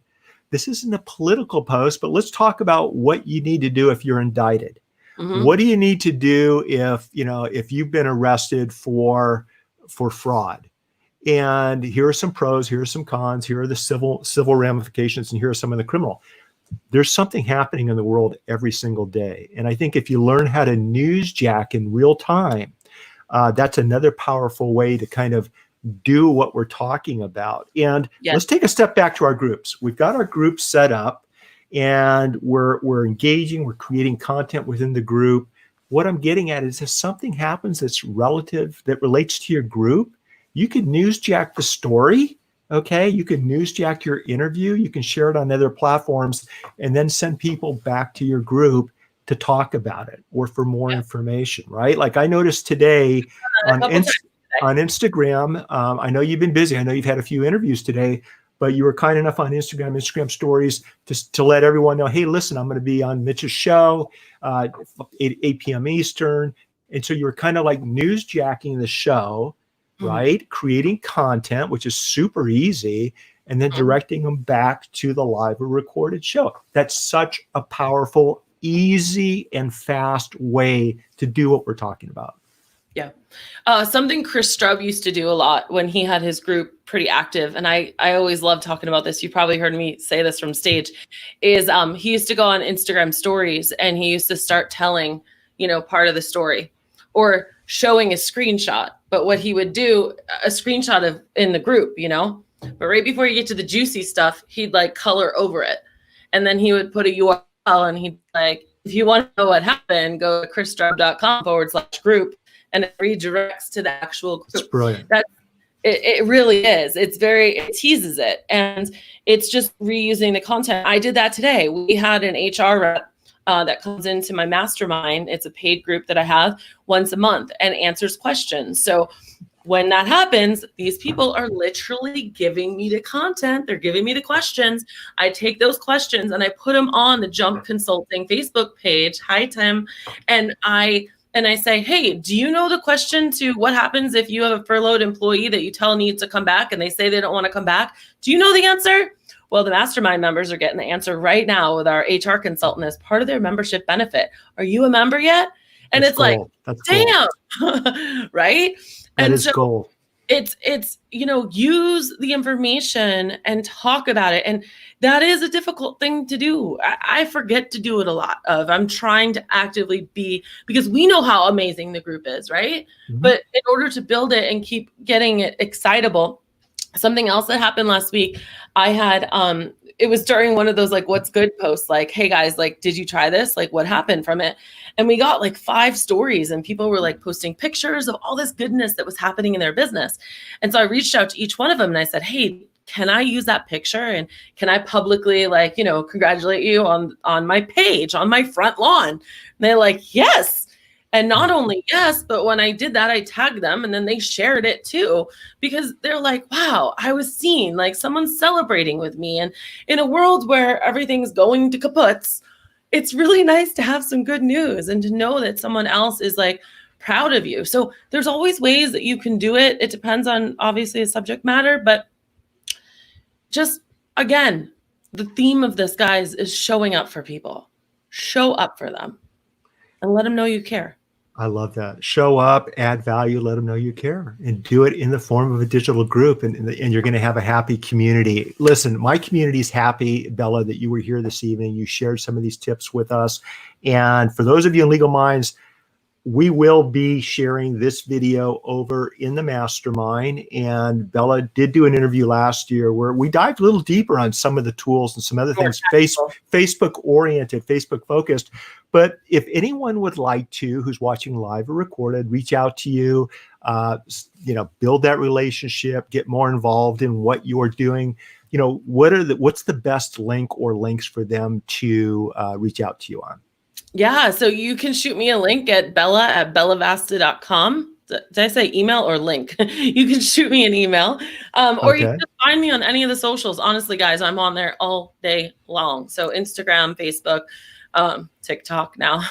This isn't a political post, but let's talk about what you need to do if you're indicted. What do you need to do if you've been arrested for fraud? And here are some pros, here are some cons, here are the civil ramifications, and here are some of the criminal. There's something happening in the world every single day. And I think if you learn how to newsjack in real time, that's another powerful way to kind of do what we're talking about. And let's take a step back to our groups. We've got our groups set up and we're engaging, we're creating content within the group. What I'm getting at is if something happens that's relative, that relates to your group, you could newsjack the story Okay, you can newsjack your interview, you can share it on other platforms, and then send people back to your group to talk about it or for more Yeah. information, right? Like I noticed today A on couple times today. on Instagram, I know you've been busy. I know you've had a few interviews today, but you were kind enough on Instagram stories to let everyone know, hey, listen, I'm going to be on Mitch's show, 8 p.m. Eastern. And so you were kind of like newsjacking the show, Mhm. right? Creating content, which is super easy, and then Mhm. directing them back to the live or recorded show. That's such a powerful, easy, and fast way to do what we're talking about. Yeah. Something Chris Strub used to do a lot when he had his group pretty active, and I always love talking about this. You probably heard me say this from stage, is he used to go on Instagram stories and he used to start telling, part of the story or showing a screenshot. But what he would do, a screenshot of in the group, but right before you get to the juicy stuff, he'd like color over it. And then he would put a URL and he'd like, if you want to know what happened, go to chrisstrub.com/group, and it redirects to the actual group. It's brilliant. It really is. It teases it. And it's just reusing the content. I did that today. We had an HR rep that comes into my mastermind. It's a paid group that I have once a month and answers questions. So when that happens, these people are literally giving me the content. They're giving me the questions. I take those questions and I put them on the Jump Consulting Facebook page. Hi, Tim. And I say, hey, do you know the question to what happens if you have a furloughed employee that you tell needs to come back and they say they don't want to come back? Do you know the answer? Well, the mastermind members are getting the answer right now with our HR consultant as part of their membership benefit. Are you a member yet? And That's it's like, gold. That's damn, gold. right? That And is so gold. it's use the information and talk about it. And that is a difficult thing to do. I forget to do it a lot of. I'm trying to actively be, because we know how amazing the group is, right? Mhm. But in order to build it and keep getting it excitable, something else that happened last week, I had it was during one of those like what's good posts, like, hey guys, like, did you try this? Like, what happened from it? And we got like 5 stories and people were like posting pictures of all this goodness that was happening in their business. And so I reached out to each one of them and I said, hey, can I use that picture and can I publicly like, congratulate you on my page, on my front lawn? And they're like, yes. And not only yes, but when I did that, I tagged them and then they shared it too, because they're like, wow, I was seen, like someone's celebrating with me. And in a world where everything's going to kaputs, it's really nice to have some good news and to know that someone else is like proud of you. So there's always ways that you can do it. It depends on obviously the subject matter, but just again, the theme of this, guys, is showing up for people. Show up for them and let them know you care. I love that. Show up, add value, let them know you care, and do it in the form of a digital group, and you're going to have a happy community. Listen, my community is happy, Bella, that you were here this evening. You shared some of these tips with us. And for those of you in Legal Minds, we will be sharing this video over in the mastermind. And Bella did do an interview last year where we dived a little deeper on some of the tools and some other things, Facebook oriented, Facebook focused. But if anyone would like to, who's watching live or recorded, reach out to you, build that relationship, get more involved in what you're doing, what's the best link or links for them to reach out to you on? Yeah, so you can shoot me a link at bella@bellavasta.com. Did I say email or link? You can shoot me an email. Or you can just find me on any of the socials. Honestly, guys, I'm on there all day long. So Instagram, Facebook, TikTok now.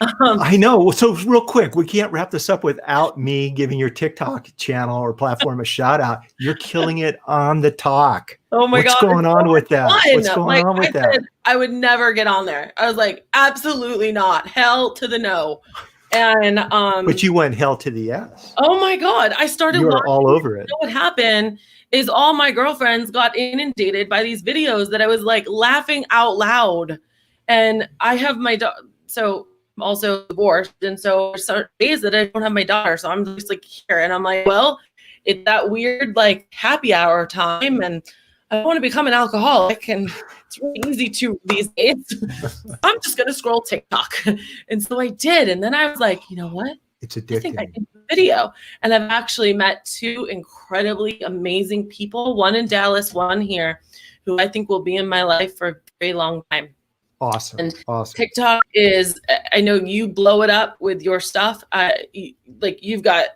I know. So real quick, we can't wrap this up without me giving your TikTok channel or platform a shout out. You're killing it on the talk. Oh my God. What's going on with that? What's going on with that? I would never get on there. I was like, absolutely not. Hell to the no. And but you went hell to the yes. Oh my God. I started You were all over it. What happened is all my girlfriends got inundated by these videos that I was like laughing out loud. And I have my so I'm also divorced. And so there's certain days that I don't have my daughter. So I'm just like here. And I'm like, well, it's that weird like happy hour time. And I don't want to become an alcoholic. And it's really easy to these days. I'm just going to scroll TikTok. And so I did. And then I was like, you know what? It's addicting. I think I can do video. And I've actually met two incredibly amazing people, one in Dallas, one here, who I think will be in my life for a very long time. Awesome. And awesome. TikTok is, I know you blow it up with your stuff. You've got,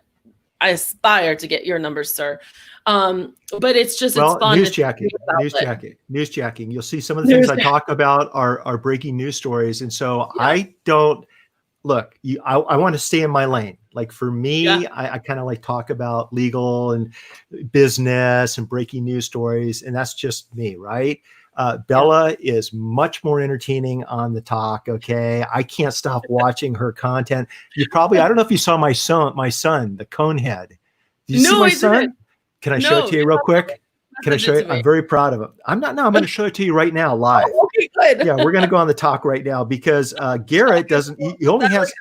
I aspire to get your numbers, sir. But it's just, it's fun. Newsjacking. You'll see some of the things I talk about are breaking news stories. And so I don't, look, I want to stay in my lane. Like for me, I kind of like talk about legal and business and breaking news stories. And that's just me, right? Bella is much more entertaining on the talk. Okay. I can't stop watching her content. I don't know if you saw my son, the Conehead. Did you see my son? Can I show it to you real quick? Can I show you? I'm very proud of him. I'm going to show it to you right now live. Oh, okay, good. Yeah, we're going to go on the talk right now because Garrett doesn't, he only has,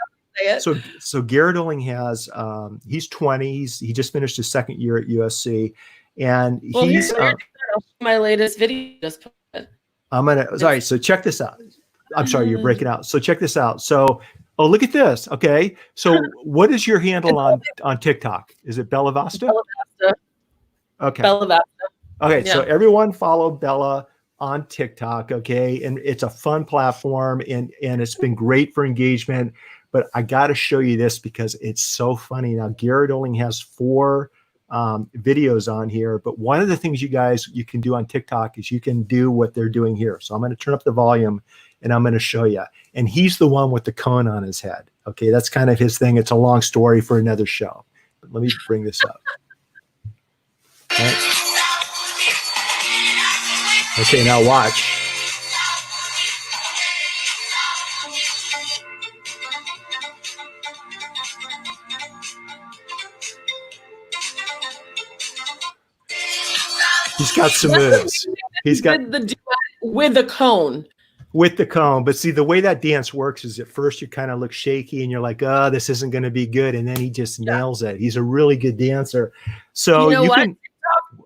so Garrett only has, he's 20. He just finished his second year at USC. And he's, my latest video. Sorry, so check this out. I'm sorry, you're breaking out. So check this out. So, look at this. Okay. So what is your handle on TikTok? Is it Bella Vasta? Bella Vasta. Okay. Bella Vasta. Okay. Yeah. So everyone follow Bella on TikTok. Okay. And it's a fun platform and it's been great for engagement, but I got to show you this because it's so funny. Now, Garrett only has 4 videos on here, but one of the things you can do on TikTok is you can do what they're doing here. So I'm going to turn up the volume and I'm going to show you. And he's the one with the cone on his head. Okay. That's kind of his thing. It's a long story for another show, but let me bring this up. Right. Okay. Now watch. He's got some moves. He's got the duet with the cone. With the cone. But see, the way that dance works is at first you kind of look shaky and you're like, oh, this isn't going to be good. And then he just nails it. He's a really good dancer. So you can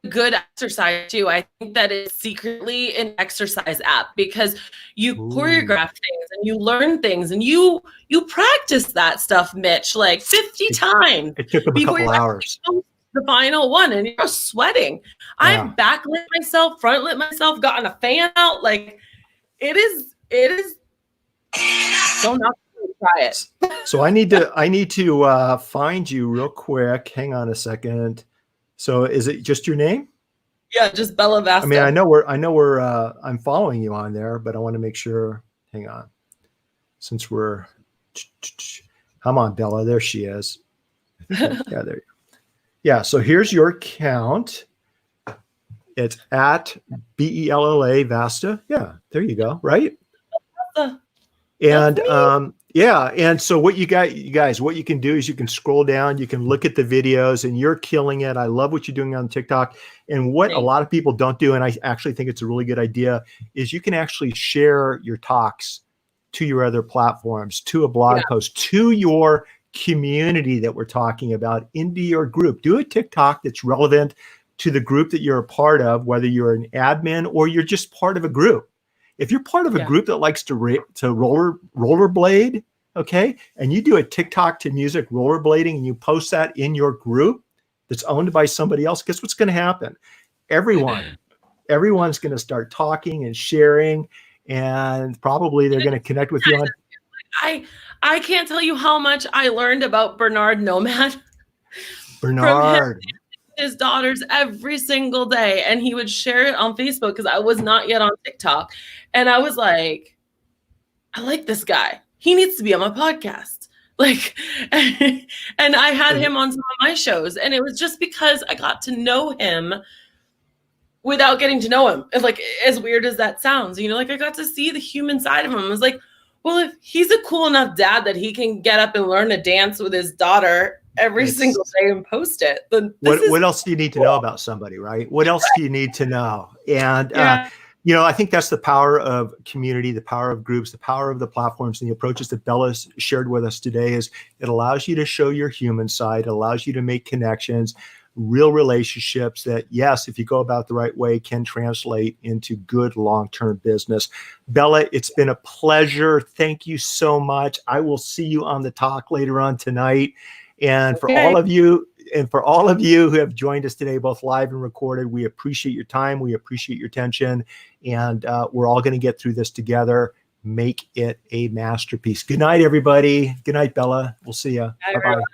good exercise too. I think that it's secretly an exercise app because you choreograph things and you learn things and you practice that stuff, Mitch, like 50 times. It took him a couple hours. The final one and you're sweating. Yeah. I've backlit myself, frontlit myself, gotten a fan out. Like it is don't not try it. So I need to find you real quick. Hang on a second. So is it just your name? Yeah, just Bella Vasta. I mean, I know we're I'm following you on there, but I want to make sure. Hang on. Since we're come on, Bella, there she is. Yeah, there you go. Yeah, so here's your account. It's at BELLA Vasta. Yeah, there you go, right? And and so what you guys, what you can do is you can scroll down, you can look at the videos, and you're killing it. I love what you're doing on TikTok. And what a lot of people don't do, and I actually think it's a really good idea, is you can actually share your talks to your other platforms, to a blog post, to your community that we're talking about, into your group. Do a TikTok that's relevant to the group that you're a part of, whether you're an admin or you're just part of a group. If you're part of a group that likes to rollerblade, okay, and you do a TikTok to music rollerblading and you post that in your group that's owned by somebody else, guess what's going to happen? Everyone's going to start talking and sharing, and probably they're going to connect with you on. I can't tell you how much I learned about Bernard Nomad. Bernard. From his daughters every single day. And he would share it on Facebook because I was not yet on TikTok. And I was like, I like this guy. He needs to be on my podcast. Like, and I had him on some of my shows. And it was just because I got to know him without getting to know him. And like, as weird as that sounds, like I got to see the human side of him. I was like, well, if he's a cool enough dad that he can get up and learn to dance with his daughter every single day and post it, then what else do you need to know about somebody, right? What else do you need to know? And I think that's the power of community, the power of groups, the power of the platforms, and the approaches that Bella's shared with us today. Is it allows you to show your human side, it allows you to make connections, real relationships that, yes, if you go about the right way, can translate into good long-term business. Bella, it's been a pleasure. Thank you so much. I will see you on the talk later on tonight. And for Okay. all of you, who have joined us today, both live and recorded, we appreciate your time. We appreciate your attention. And we're all going to get through this together. Make it a masterpiece. Good night, everybody. Good night, Bella. We'll see you. Bye, Bye-bye. everyone.